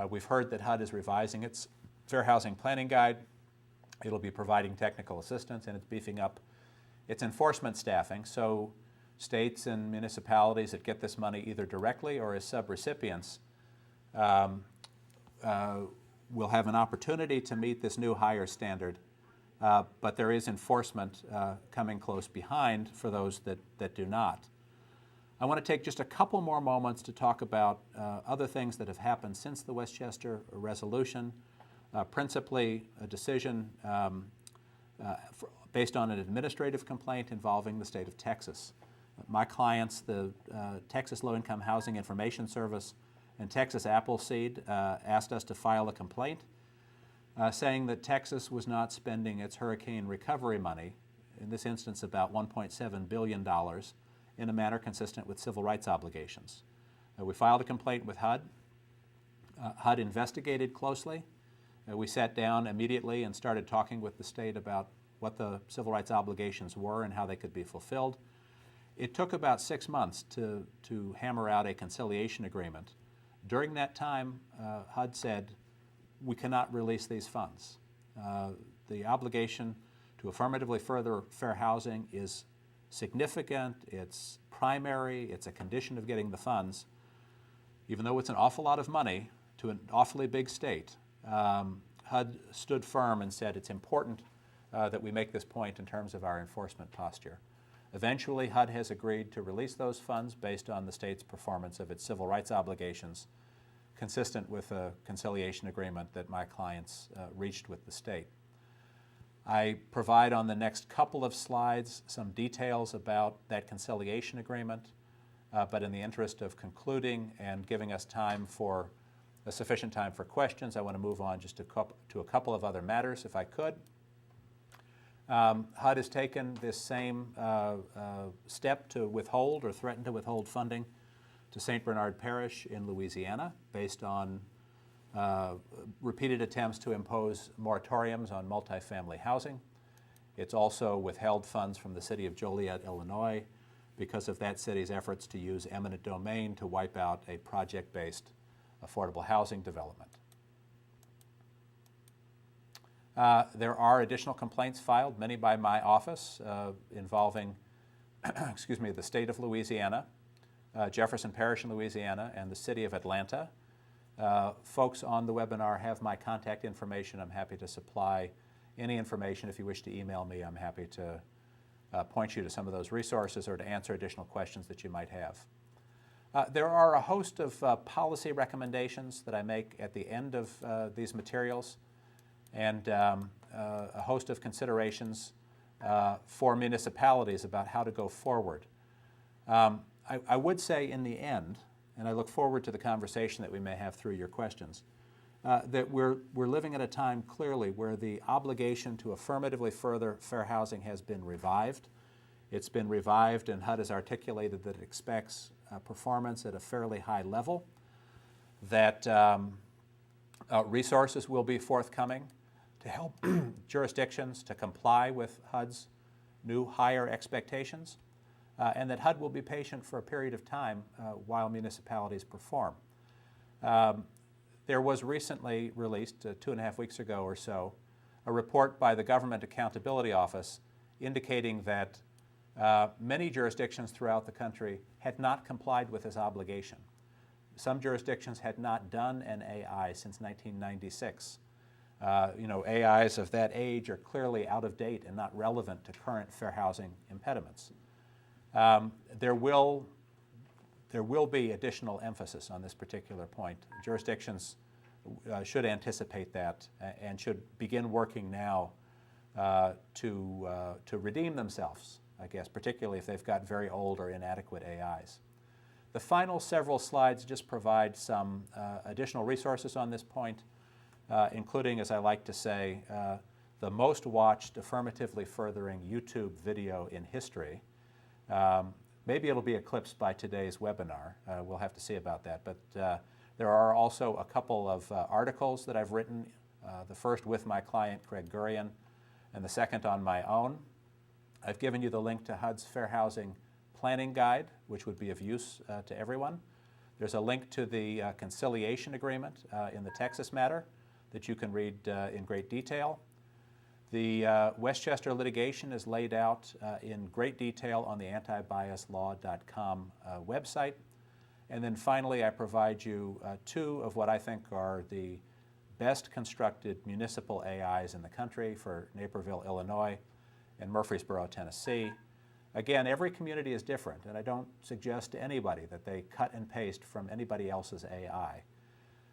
We've heard that HUD is revising its Fair Housing Planning Guide. It'll be providing technical assistance, and it's beefing up its enforcement staffing, so states and municipalities that get this money either directly or as subrecipients will have an opportunity to meet this new higher standard, but there is enforcement coming close behind for those that do not. I want to take just a couple more moments to talk about other things that have happened since the Westchester resolution, principally a decision based on an administrative complaint involving the state of Texas. My clients, the Texas Low-Income Housing Information Service and Texas Appleseed, asked us to file a complaint saying that Texas was not spending its hurricane recovery money, in this instance about $1.7 billion, in a manner consistent with civil rights obligations. We filed a complaint with HUD. HUD investigated closely. We sat down immediately and started talking with the state about what the civil rights obligations were and how they could be fulfilled. It took about 6 months to hammer out a conciliation agreement. During that time, HUD said, we cannot release these funds. The obligation to affirmatively further fair housing is significant, it's primary, it's a condition of getting the funds. Even though it's an awful lot of money to an awfully big state, HUD stood firm and said it's important that we make this point in terms of our enforcement posture. Eventually, HUD has agreed to release those funds based on the state's performance of its civil rights obligations, consistent with a conciliation agreement that my clients reached with the state. I provide on the next couple of slides some details about that conciliation agreement, but in the interest of concluding and giving us time for sufficient time for questions, I want to move on just to a couple of other matters, if I could. HUD has taken this same step to withhold or threaten to withhold funding to St. Bernard Parish in Louisiana based on repeated attempts to impose moratoriums on multifamily housing. It's also withheld funds from the city of Joliet, Illinois, because of that city's efforts to use eminent domain to wipe out a project-based affordable housing development. There are additional complaints filed, many by my office, involving the state of Louisiana, Jefferson Parish in Louisiana, and the city of Atlanta. Folks on the webinar have my contact information. I'm happy to supply any information. If you wish to email me, I'm happy to point you to some of those resources or to answer additional questions that you might have. There are a host of policy recommendations that I make at the end of these materials, and a host of considerations for municipalities about how to go forward. I would say in the end and I look forward to the conversation that we may have through your questions, that we're living at a time clearly where the obligation to affirmatively further fair housing has been revived. It's been revived, and HUD has articulated that it expects performance at a fairly high level, that resources will be forthcoming to help jurisdictions to comply with HUD's new higher expectations, and that HUD will be patient for a period of time while municipalities perform. There was recently released, 2.5 weeks ago or so, a report by the Government Accountability Office indicating that many jurisdictions throughout the country had not complied with this obligation. Some jurisdictions had not done an AI since 1996. AIs of that age are clearly out of date and not relevant to current fair housing impediments. There will be additional emphasis on this particular point. Jurisdictions should anticipate that and should begin working now to redeem themselves, I guess, particularly if they've got very old or inadequate AIs. The final several slides just provide some additional resources on this point, including, as I like to say, the most watched affirmatively furthering YouTube video in history. Maybe it'll be eclipsed by today's webinar. We'll have to see about that. But there are also a couple of articles that I've written, the first with my client, Craig Gurian, and the second on my own. I've given you the link to HUD's Fair Housing Planning Guide, which would be of use to everyone. There's a link to the conciliation agreement in the Texas matter that you can read in great detail. The Westchester litigation is laid out in great detail on the antibiaslaw.com website. And then finally, I provide you two of what I think are the best constructed municipal AIs in the country for Naperville, Illinois, and Murfreesboro, Tennessee. Again, every community is different, and I don't suggest to anybody that they cut and paste from anybody else's AI.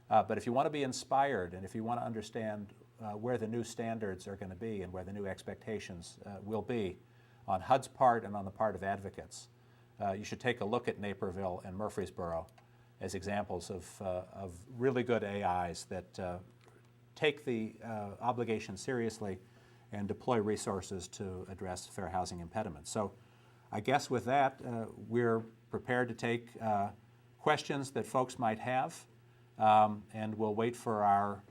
But if you want to be inspired and if you want to understand where the new standards are going to be and where the new expectations will be on HUD's part and on the part of advocates, you should take a look at Naperville and Murfreesboro as examples of really good AIs that take the obligation seriously and deploy resources to address fair housing impediments. So I guess with that, we're prepared to take questions that folks might have, and we'll wait for our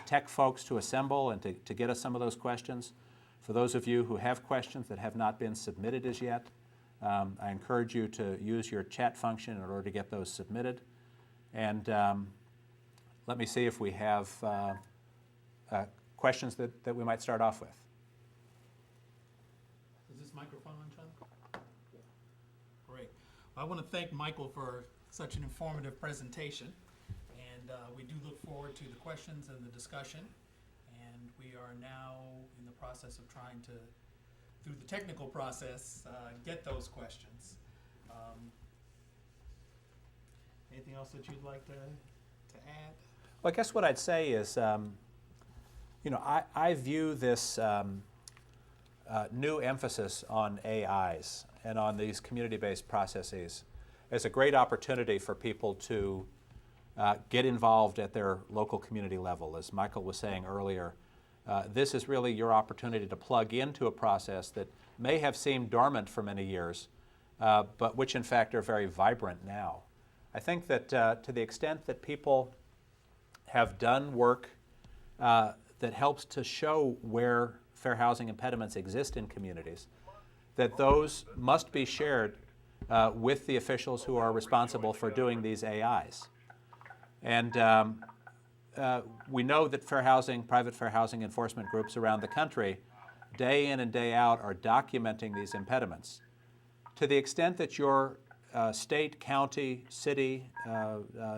tech folks to assemble and to get us some of those questions. For those of you who have questions that have not been submitted as yet, I encourage you to use your chat function in order to get those submitted. And let me see if we have questions that we might start off with. Is this microphone on, John? Great. Well, I want to thank Michael for such an informative presentation. And we do look forward to the questions and the discussion. And we are now in the process of trying to, through the technical process, get those questions. Anything else that you'd like to add? Well, I guess what I'd say is, I view this new emphasis on AIs and on these community-based processes as a great opportunity for people to get involved at their local community level. As Michael was saying earlier, this is really your opportunity to plug into a process that may have seemed dormant for many years, but which in fact are very vibrant now. I think that to the extent that people have done work that helps to show where fair housing impediments exist in communities, that those must be shared with the officials who are responsible for doing these AIs. And we know that fair housing, private fair housing enforcement groups around the country, day in and day out, are documenting these impediments. To the extent that your state, county, city,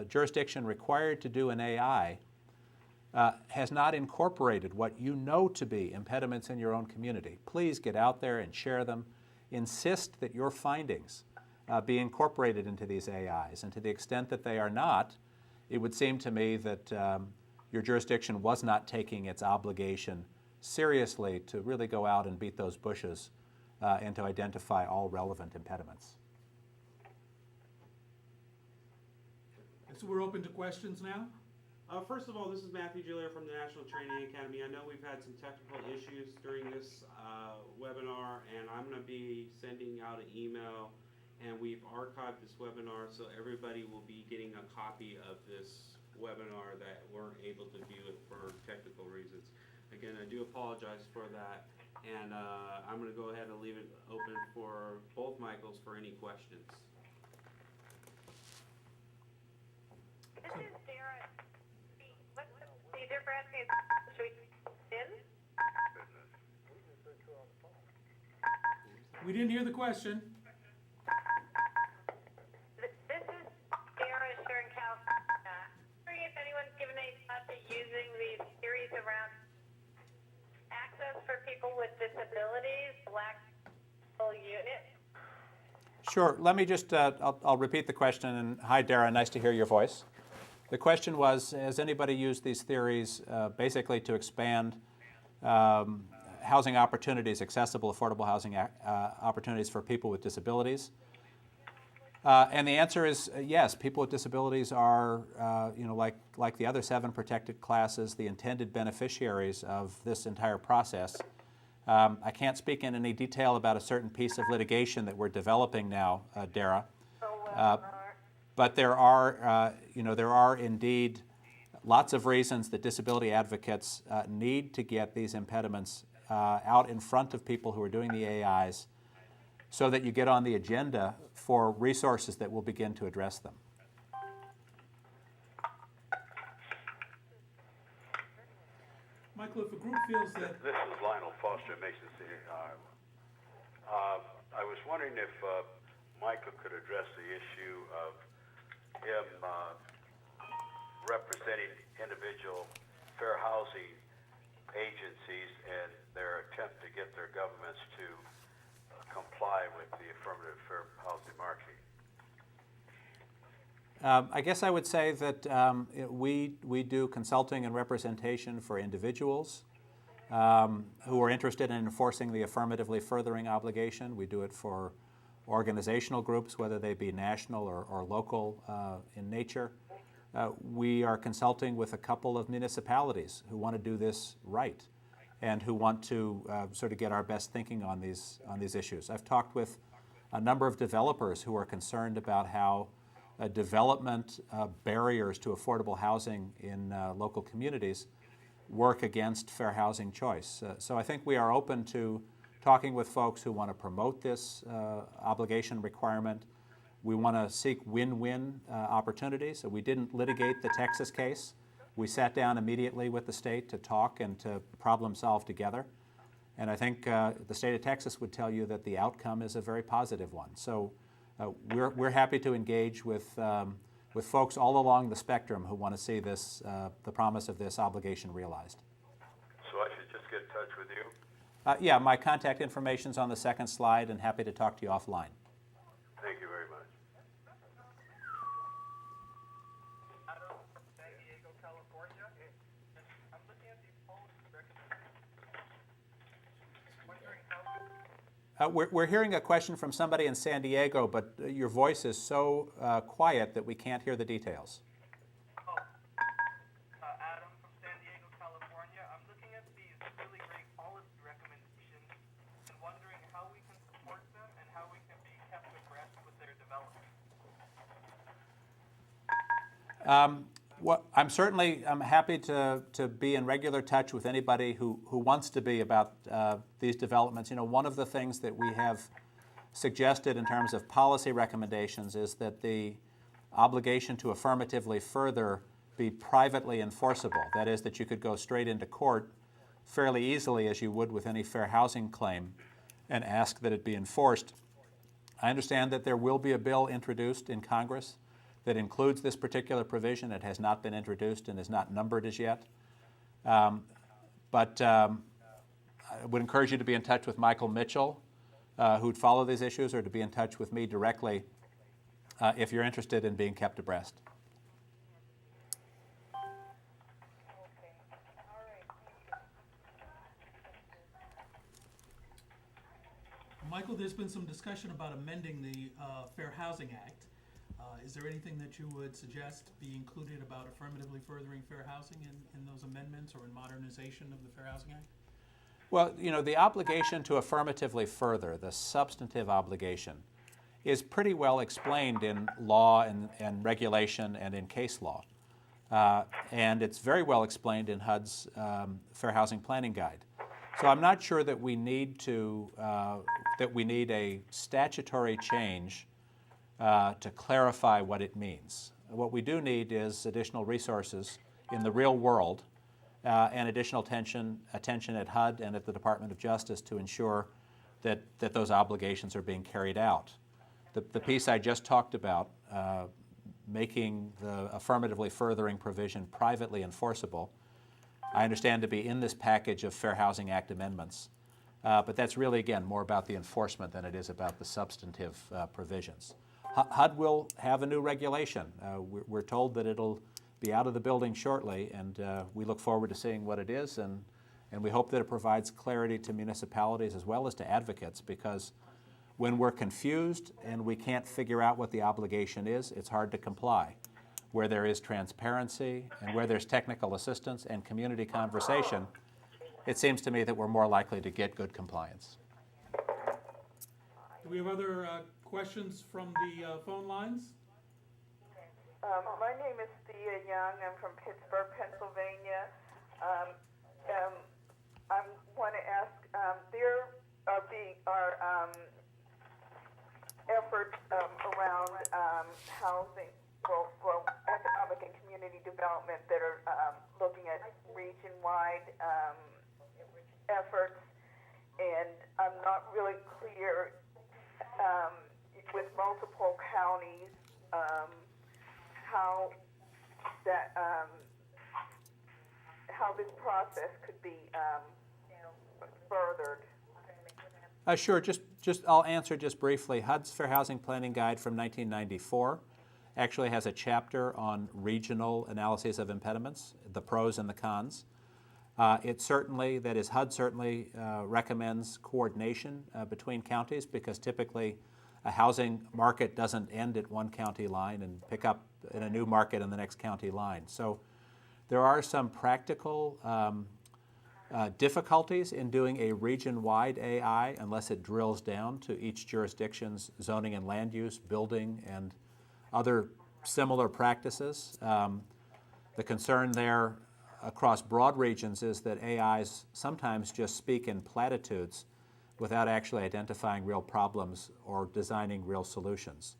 jurisdiction required to do an AI has not incorporated what you know to be impediments in your own community, please get out there and share them. Insist that your findings be incorporated into these AIs. And to the extent that they are not, it would seem to me that your jurisdiction was not taking its obligation seriously to really go out and beat those bushes and to identify all relevant impediments. So we're open to questions now. First of all, this is Matthew Gillier from the National Training Academy. I know we've had some technical issues during this webinar, and I'm going to be sending out an email, and we've archived this webinar, so everybody will be getting a copy of this webinar that weren't able to view it for technical reasons. Again, I do apologize for that, and I'm going to go ahead and leave it open for both Michaels for any questions. This is Sarah. What's the difference between in? We didn't hear the question. This is Sarah here in California. I'm wondering if anyone's given any thought to using these theories around access for people with disabilities, lack of unit. Sure. Let me just, I'll repeat the question. And hi, Dara. Nice to hear your voice. The question was, has anybody used these theories basically to expand housing opportunities, accessible, affordable housing opportunities for people with disabilities? And the answer is yes. People with disabilities are, like the other 7 protected classes, the intended beneficiaries of this entire process. I can't speak in any detail about a certain piece of litigation that we're developing now, Dara. But there are indeed lots of reasons that disability advocates need to get these impediments out in front of people who are doing the AIs so that you get on the agenda for resources that will begin to address them. Michael, if a group feels that... This is Lionel Foster, Mason City. I was wondering if Michael could address the issue of him representing individual fair housing agencies and their attempt to get their governments to comply with the affirmative fair housing market. I guess I would say that we do consulting and representation for individuals who are interested in enforcing the affirmatively furthering obligation. We do it for organizational groups, whether they be national or local in nature. We are consulting with a couple of municipalities who want to do this right and who want to sort of get our best thinking on these issues. I've talked with a number of developers who are concerned about how development barriers to affordable housing in local communities work against fair housing choice. So I think we are open to talking with folks who want to promote this obligation requirement. We want to seek win-win opportunities. So we didn't litigate the Texas case. We sat down immediately with the state to talk and to problem solve together. And I think the state of Texas would tell you that the outcome is a very positive one. So we're happy to engage with folks all along the spectrum who want to see this, the promise of this obligation realized. So I should just get in touch with you? Yeah, my contact information is on the second slide, and happy to talk to you offline. Thank you very much. Adam from San Diego, California. I'm looking at the post recommendation. We're hearing a question from somebody in San Diego, but your voice is so quiet that we can't hear the details. Adam from San Diego, California. I'm looking at these really great policy recommendations and wondering how we can support them and how we can be kept abreast with their development. I'm happy to be in regular touch with anybody who wants to be about these developments. You know, one of the things that we have suggested in terms of policy recommendations is that the obligation to affirmatively further be privately enforceable. That is, that you could go straight into court fairly easily, as you would with any fair housing claim, and ask that it be enforced. I understand that there will be a bill introduced in Congress that includes this particular provision. It has not been introduced and is not numbered as yet. But I would encourage you to be in touch with Michael Mitchell, who'd follow these issues, or to be in touch with me directly if you're interested in being kept abreast. Michael, there's been some discussion about amending the Fair Housing Act. Is there anything that you would suggest be included about affirmatively furthering fair housing in those amendments or in modernization of the Fair Housing Act? Well, you know, the obligation to affirmatively further, the substantive obligation, is pretty well explained in law and regulation and in case law. And it's very well explained in HUD's Fair Housing Planning Guide. So I'm not sure that we need a statutory change to clarify what it means. What we do need is additional resources in the real world and additional attention at HUD and at the Department of Justice to ensure that those obligations are being carried out. The piece I just talked about, making the affirmatively furthering provision privately enforceable, I understand to be in this package of Fair Housing Act amendments. But that's really, again, more about the enforcement than it is about the substantive provisions. HUD will have a new regulation. We're told that it'll be out of the building shortly, and we look forward to seeing what it is, and we hope that it provides clarity to municipalities as well as to advocates, because when we're confused and we can't figure out what the obligation is, it's hard to comply. Where there is transparency and where there's technical assistance and community conversation, it seems to me that we're more likely to get good compliance. Do we have other questions from the phone lines? My name is Thea Young. I'm from Pittsburgh, Pennsylvania. I want to ask, there are efforts around housing, well, economic and community development that are looking at region-wide efforts, and I'm not really clear with multiple counties how this process could be furthered. Sure. I'll answer just briefly. HUD's Fair Housing Planning Guide from 1994 actually has a chapter on regional analyses of impediments, the pros and the cons. HUD certainly recommends coordination between counties, because typically a housing market doesn't end at one county line and pick up in a new market in the next county line. So there are some practical difficulties in doing a region-wide AI unless it drills down to each jurisdiction's zoning and land use, building, and other similar practices. The concern there across broad regions is that AIs sometimes just speak in platitudes without actually identifying real problems or designing real solutions.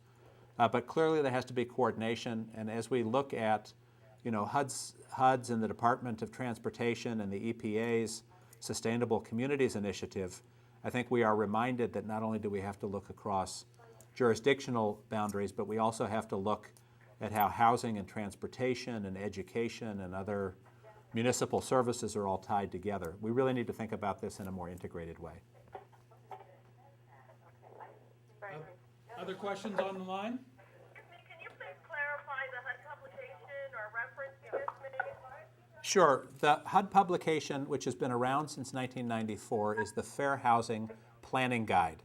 But clearly there has to be coordination, and as we look at HUD's and the Department of Transportation and the EPA's Sustainable Communities Initiative, I think we are reminded that not only do we have to look across jurisdictional boundaries, but we also have to look at how housing and transportation and education and other municipal services are all tied together. We really need to think about this in a more integrated way. Other questions on the line? Can you please clarify the HUD publication or reference you just made? Sure. The HUD publication, which has been around since 1994, is the Fair Housing Planning Guide.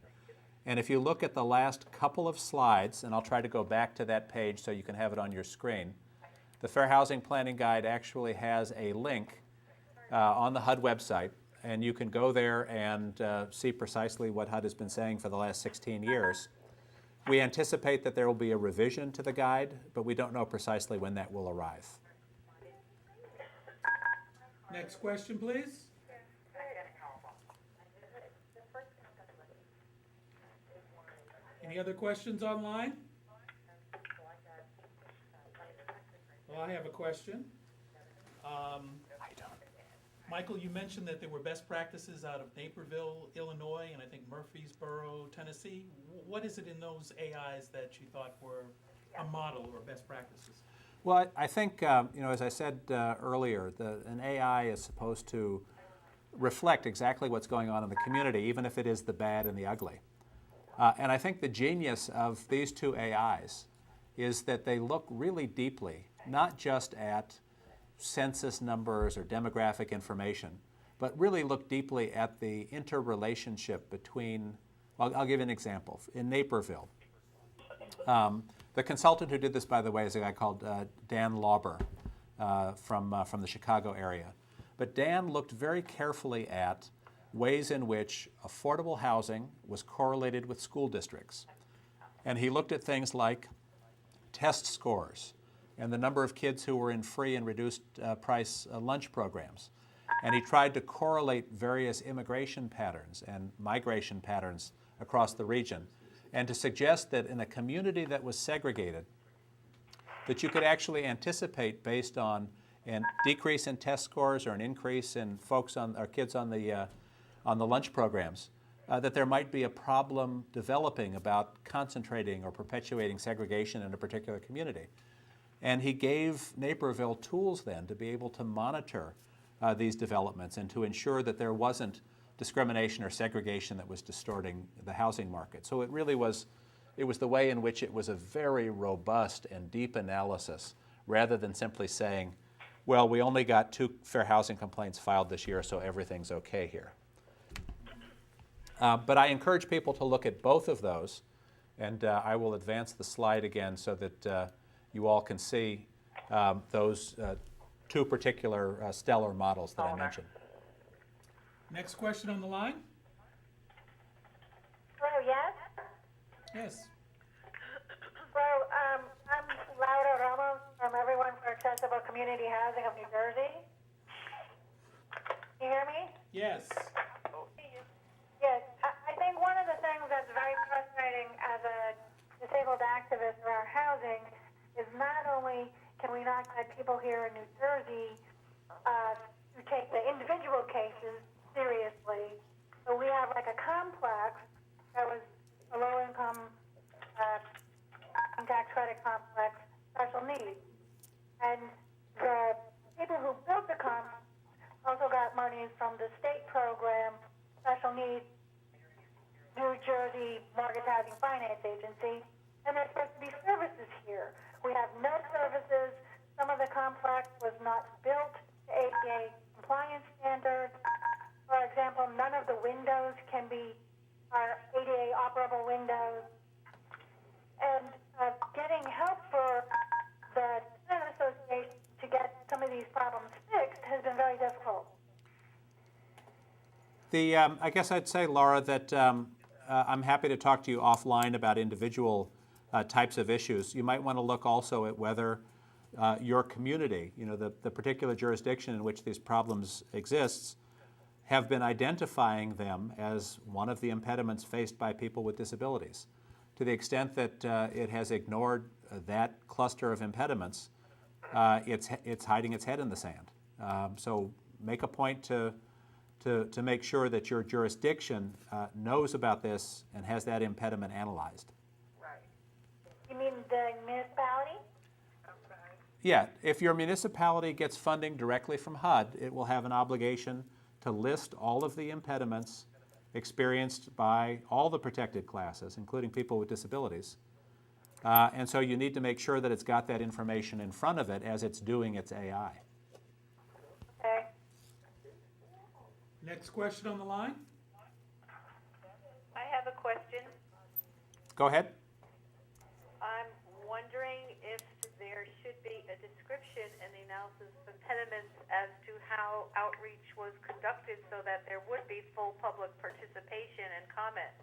And if you look at the last couple of slides, and I'll try to go back to that page so you can have it on your screen, the Fair Housing Planning Guide actually has a link on the HUD website, and you can go there and see precisely what HUD has been saying for the last 16 years. We anticipate that there will be a revision to the guide, but we don't know precisely when that will arrive. Next question, please. Any other questions online? Well, I have a question. Michael, you mentioned that there were best practices out of Naperville, Illinois, and I think Murfreesboro, Tennessee. What is it in those AIs that you thought were a model or best practices? Well, I think, as I said earlier, an AI is supposed to reflect exactly what's going on in the community, even if it is the bad and the ugly. And I think the genius of these two AIs is that they look really deeply, not just at census numbers or demographic information, but really look deeply at the interrelationship between, I'll give you an example. In Naperville, The consultant who did this, by the way, is a guy called Dan Lauber from the Chicago area. But Dan looked very carefully at ways in which affordable housing was correlated with school districts. And he looked at things like test scores and the number of kids who were in free and reduced price lunch programs. And he tried to correlate various immigration patterns and migration patterns across the region, and to suggest that in a community that was segregated, that you could actually anticipate, based on a decrease in test scores or an increase in kids on the lunch programs, that there might be a problem developing about concentrating or perpetuating segregation in a particular community. And he gave Naperville tools then to be able to monitor these developments and to ensure that there wasn't discrimination or segregation that was distorting the housing market. So it really was, it was the way in which it was a very robust and deep analysis, rather than simply saying, well, we only got 2 fair housing complaints filed this year, so everything's okay here. But I encourage people to look at both of those, and I will advance the slide again so that you all can see those 2 particular stellar models that I mentioned. Next question on the line? Hello, yes? Yes. Well, I'm Laura Ramos from Everyone for Accessible Community Housing of New Jersey. Can you hear me? Yes. Yes. I think one of the things that's very frustrating as a disabled activist around housing is not only can we not get people here in New Jersey to take the individual cases seriously, but we have like a complex that was a low-income tax credit complex, special needs. And the people who built the complex also got monies from the state program, Special Needs New Jersey Mortgage Housing Finance Agency, and there's supposed to be services here. We have no services. Some of the complex was not built to ADA compliance standards. For example, none of the windows are ADA operable windows. And getting help for the tenant association to get some of these problems fixed has been very difficult. I guess I'd say, Laura, that I'm happy to talk to you offline about individual types of issues. You might want to look also at whether your community, the particular jurisdiction in which these problems exists, have been identifying them as one of the impediments faced by people with disabilities. To the extent that it has ignored that cluster of impediments, it's hiding its head in the sand. So make a point to make sure that your jurisdiction knows about this and has that impediment analyzed. Right. You mean the municipality? Yeah, if your municipality gets funding directly from HUD, it will have an obligation to list all of the impediments experienced by all the protected classes, including people with disabilities. And so you need to make sure that it's got that information in front of it as it's doing its AI. Okay. Next question on the line? I have a question. Go ahead. I'm wondering if there should be a description in the analysis of impediments as to how outreach was conducted so that there would be full public participation and comment.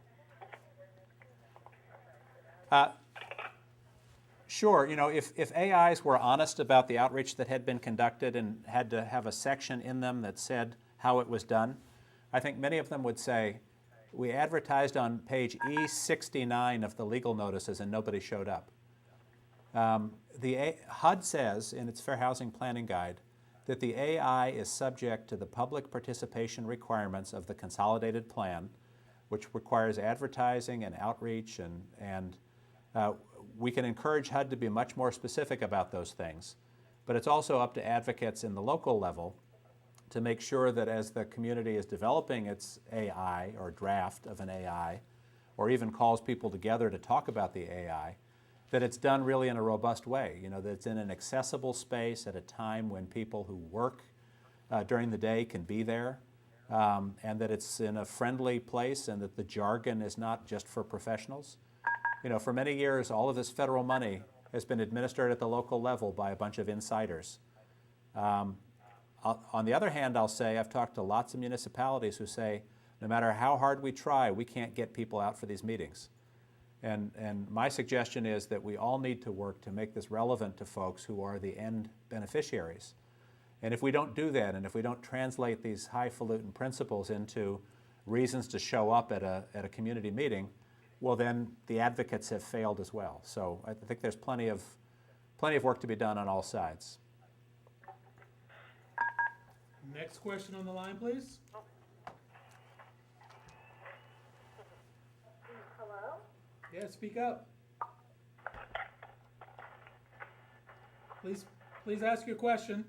Sure. If AIs were honest about the outreach that had been conducted and had to have a section in them that said how it was done, I think many of them would say, we advertised on page E69 of the legal notices and nobody showed up. The HUD says in its Fair Housing Planning Guide that the AI is subject to the public participation requirements of the Consolidated Plan, which requires advertising and outreach, and we can encourage HUD to be much more specific about those things. But it's also up to advocates in the local level to make sure that as the community is developing its AI or draft of an AI, or even calls people together to talk about the AI, that it's done really in a robust way, that it's in an accessible space at a time when people who work during the day can be there, and that it's in a friendly place and that the jargon is not just for professionals. For many years, all of this federal money has been administered at the local level by a bunch of insiders. On the other hand, I'll say I've talked to lots of municipalities who say, no matter how hard we try, we can't get people out for these meetings. And my suggestion is that we all need to work to make this relevant to folks who are the end beneficiaries. And if we don't do that, and if we don't translate these highfalutin principles into reasons to show up at a community meeting, well, then the advocates have failed as well. So I think there's plenty of work to be done on all sides. Next question on the line, please. Hello? Yeah, speak up. Please ask your question.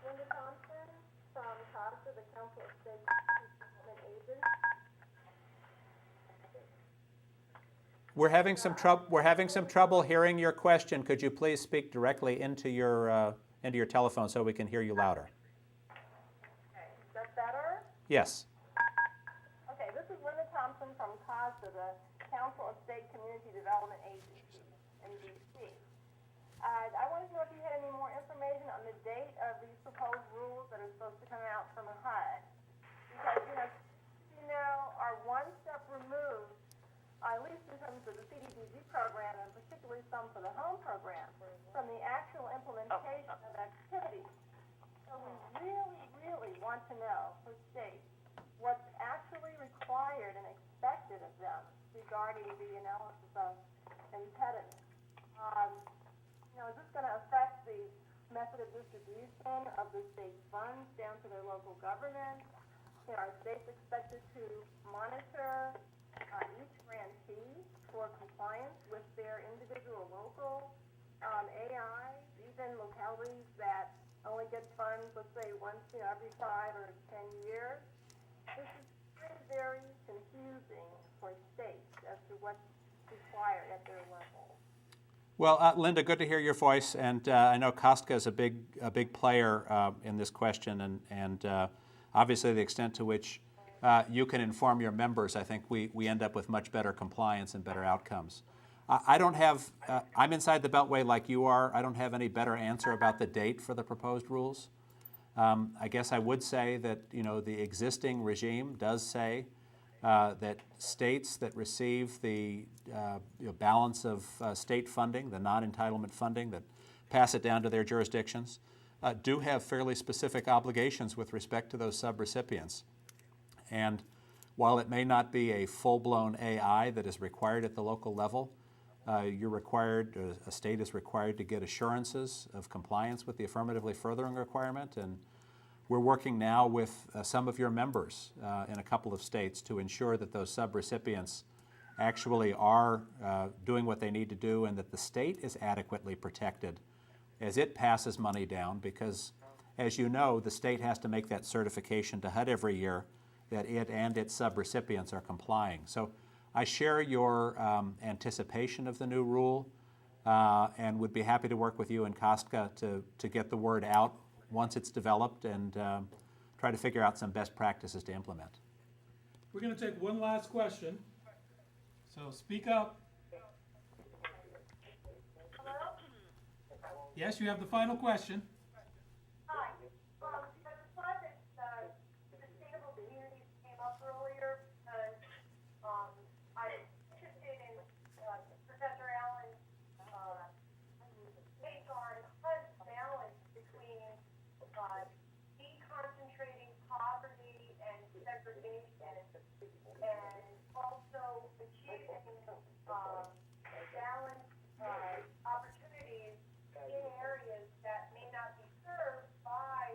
Linda Thompson from CASA, the Council of State Development Agents. We're having some trouble hearing your question. Could you please speak directly into your telephone so we can hear you louder? Okay, is that better? Yes. Okay, this is Linda Thompson from CASA, the Council of State Community Development Agencies in D.C. I wanted to know if you had any more information on the date of these proposed rules that are supposed to come out from HUD. Because, are one step removed, at least in terms of the CDBG program, and particularly some for the home program, from the actual implementation of activities. So we really, really want to know for states what's actually required and expected of them regarding the analysis of impediments. Is this going to affect the method of distribution of the state funds down to their local governments? Are states expected to monitor each grantee for compliance with their individual local AI, even localities that only get funds, let's say, once every 5 or 10 years? This is very, very confusing for states as to what's required at their level. Well, Linda, good to hear your voice, and I know Kostka is a big player in this question, and obviously the extent to which you can inform your members, I think we end up with much better compliance and better outcomes. I don't have, I'm inside the Beltway like you are. I don't have any better answer about the date for the proposed rules. I guess I would say that the existing regime does say that states that receive the balance of state funding, the non-entitlement funding, that pass it down to their jurisdictions, do have fairly specific obligations with respect to those subrecipients. And while it may not be a full-blown AI that is required at the local level, a state is required to get assurances of compliance with the affirmatively furthering requirement, and we're working now with some of your members in a couple of states to ensure that those subrecipients actually are doing what they need to do, and that the state is adequately protected as it passes money down, because, as you know, the state has to make that certification to HUD every year that it and its subrecipients are complying. So I share your anticipation of the new rule and would be happy to work with you and Kostka to get the word out once it's developed and try to figure out some best practices to implement. We're going to take one last question. So speak up. Hello? Yes, you have the final question. Hi. The project, Sustainable Communities came up earlier because I'm interested in Professor Allen's take on HUD's balance between deconcentrating poverty and segregation, and also achieving balanced opportunities in areas that may not be served by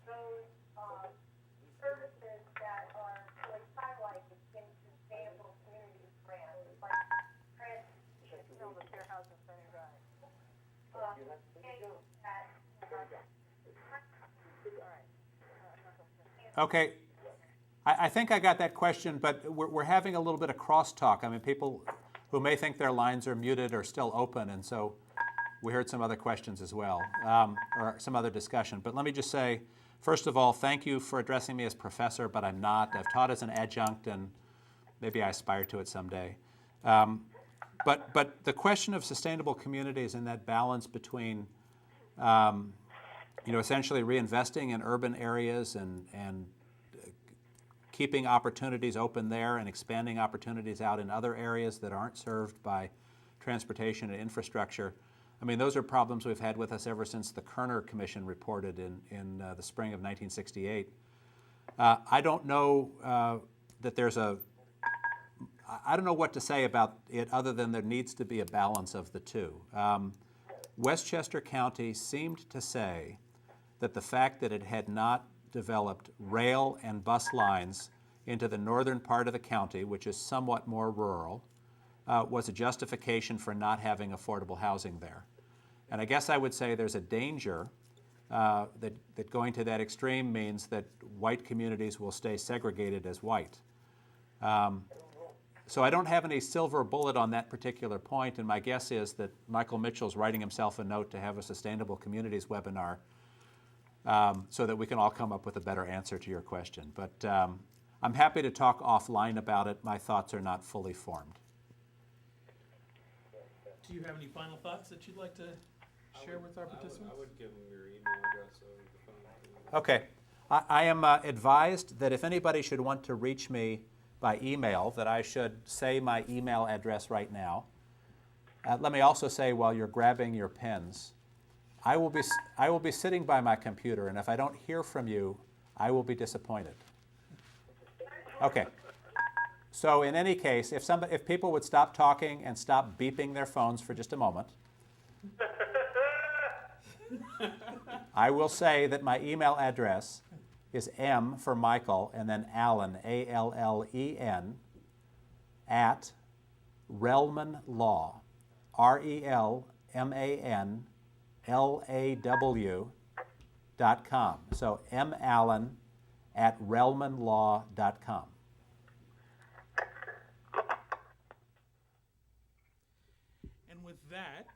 those services that are really highlighted in sustainable community grants, like transportation, the fair housing center, right? Okay, I think I got that question, but we're having a little bit of crosstalk. I mean, people who may think their lines are muted are still open, and so we heard some other questions as well, or some other discussion. But let me just say, first of all, thank you for addressing me as professor, but I'm not. I've taught as an adjunct, and maybe I aspire to it someday. But the question of sustainable communities and that balance between essentially reinvesting in urban areas and keeping opportunities open there and expanding opportunities out in other areas that aren't served by transportation and infrastructure. I mean, those are problems we've had with us ever since the Kerner Commission reported in the spring of 1968. I don't know I don't know what to say about it other than there needs to be a balance of the two. Westchester County seemed to say that the fact that it had not developed rail and bus lines into the northern part of the county, which is somewhat more rural, was a justification for not having affordable housing there. And I guess I would say there's a danger that going to that extreme means that white communities will stay segregated as white. So I don't have any silver bullet on that particular point, and my guess is that Michael Mitchell's writing himself a note to have a Sustainable Communities webinar so that we can all come up with a better answer to your question. But I'm happy to talk offline about it. My thoughts are not fully formed. Do you have any final thoughts that you'd like to share with our participants? I would give them your email address over the phone. Okay. I am advised that if anybody should want to reach me by email, that I should say my email address right now. Let me also say, while you're grabbing your pens, I will be sitting by my computer, and if I don't hear from you, I will be disappointed. Okay. So in any case, if people would stop talking and stop beeping their phones for just a moment, I will say that my email address is M for Michael and then Allen, A-L-L-E-N, at Relman Law, RELMANLAW.com. So mallen at relmanlaw.com. And with that,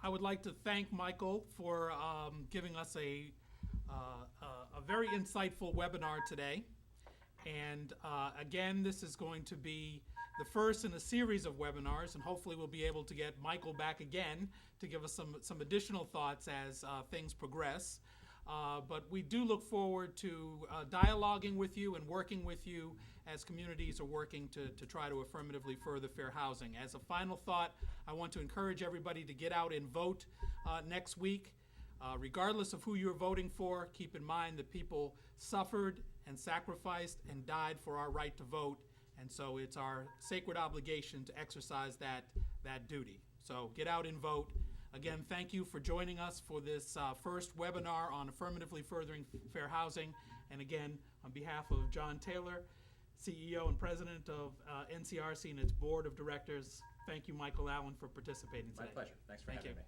I would like to thank Michael for giving us a very insightful webinar today. And again, this is going to be the first in a series of webinars, and hopefully we'll be able to get Michael back again to give us some additional thoughts as things progress. But we do look forward to dialoguing with you and working with you as communities are working to try to affirmatively further fair housing. As a final thought, I want to encourage everybody to get out and vote next week. Regardless of who you're voting for, keep in mind that people suffered and sacrificed and died for our right to vote, and so it's our sacred obligation to exercise that duty. So get out and vote. Again, thank you for joining us for this first webinar on affirmatively furthering fair housing. And again, on behalf of John Taylor, CEO and President of NCRC and its Board of Directors, thank you, Michael Allen, for participating today. My pleasure. Thanks for having me.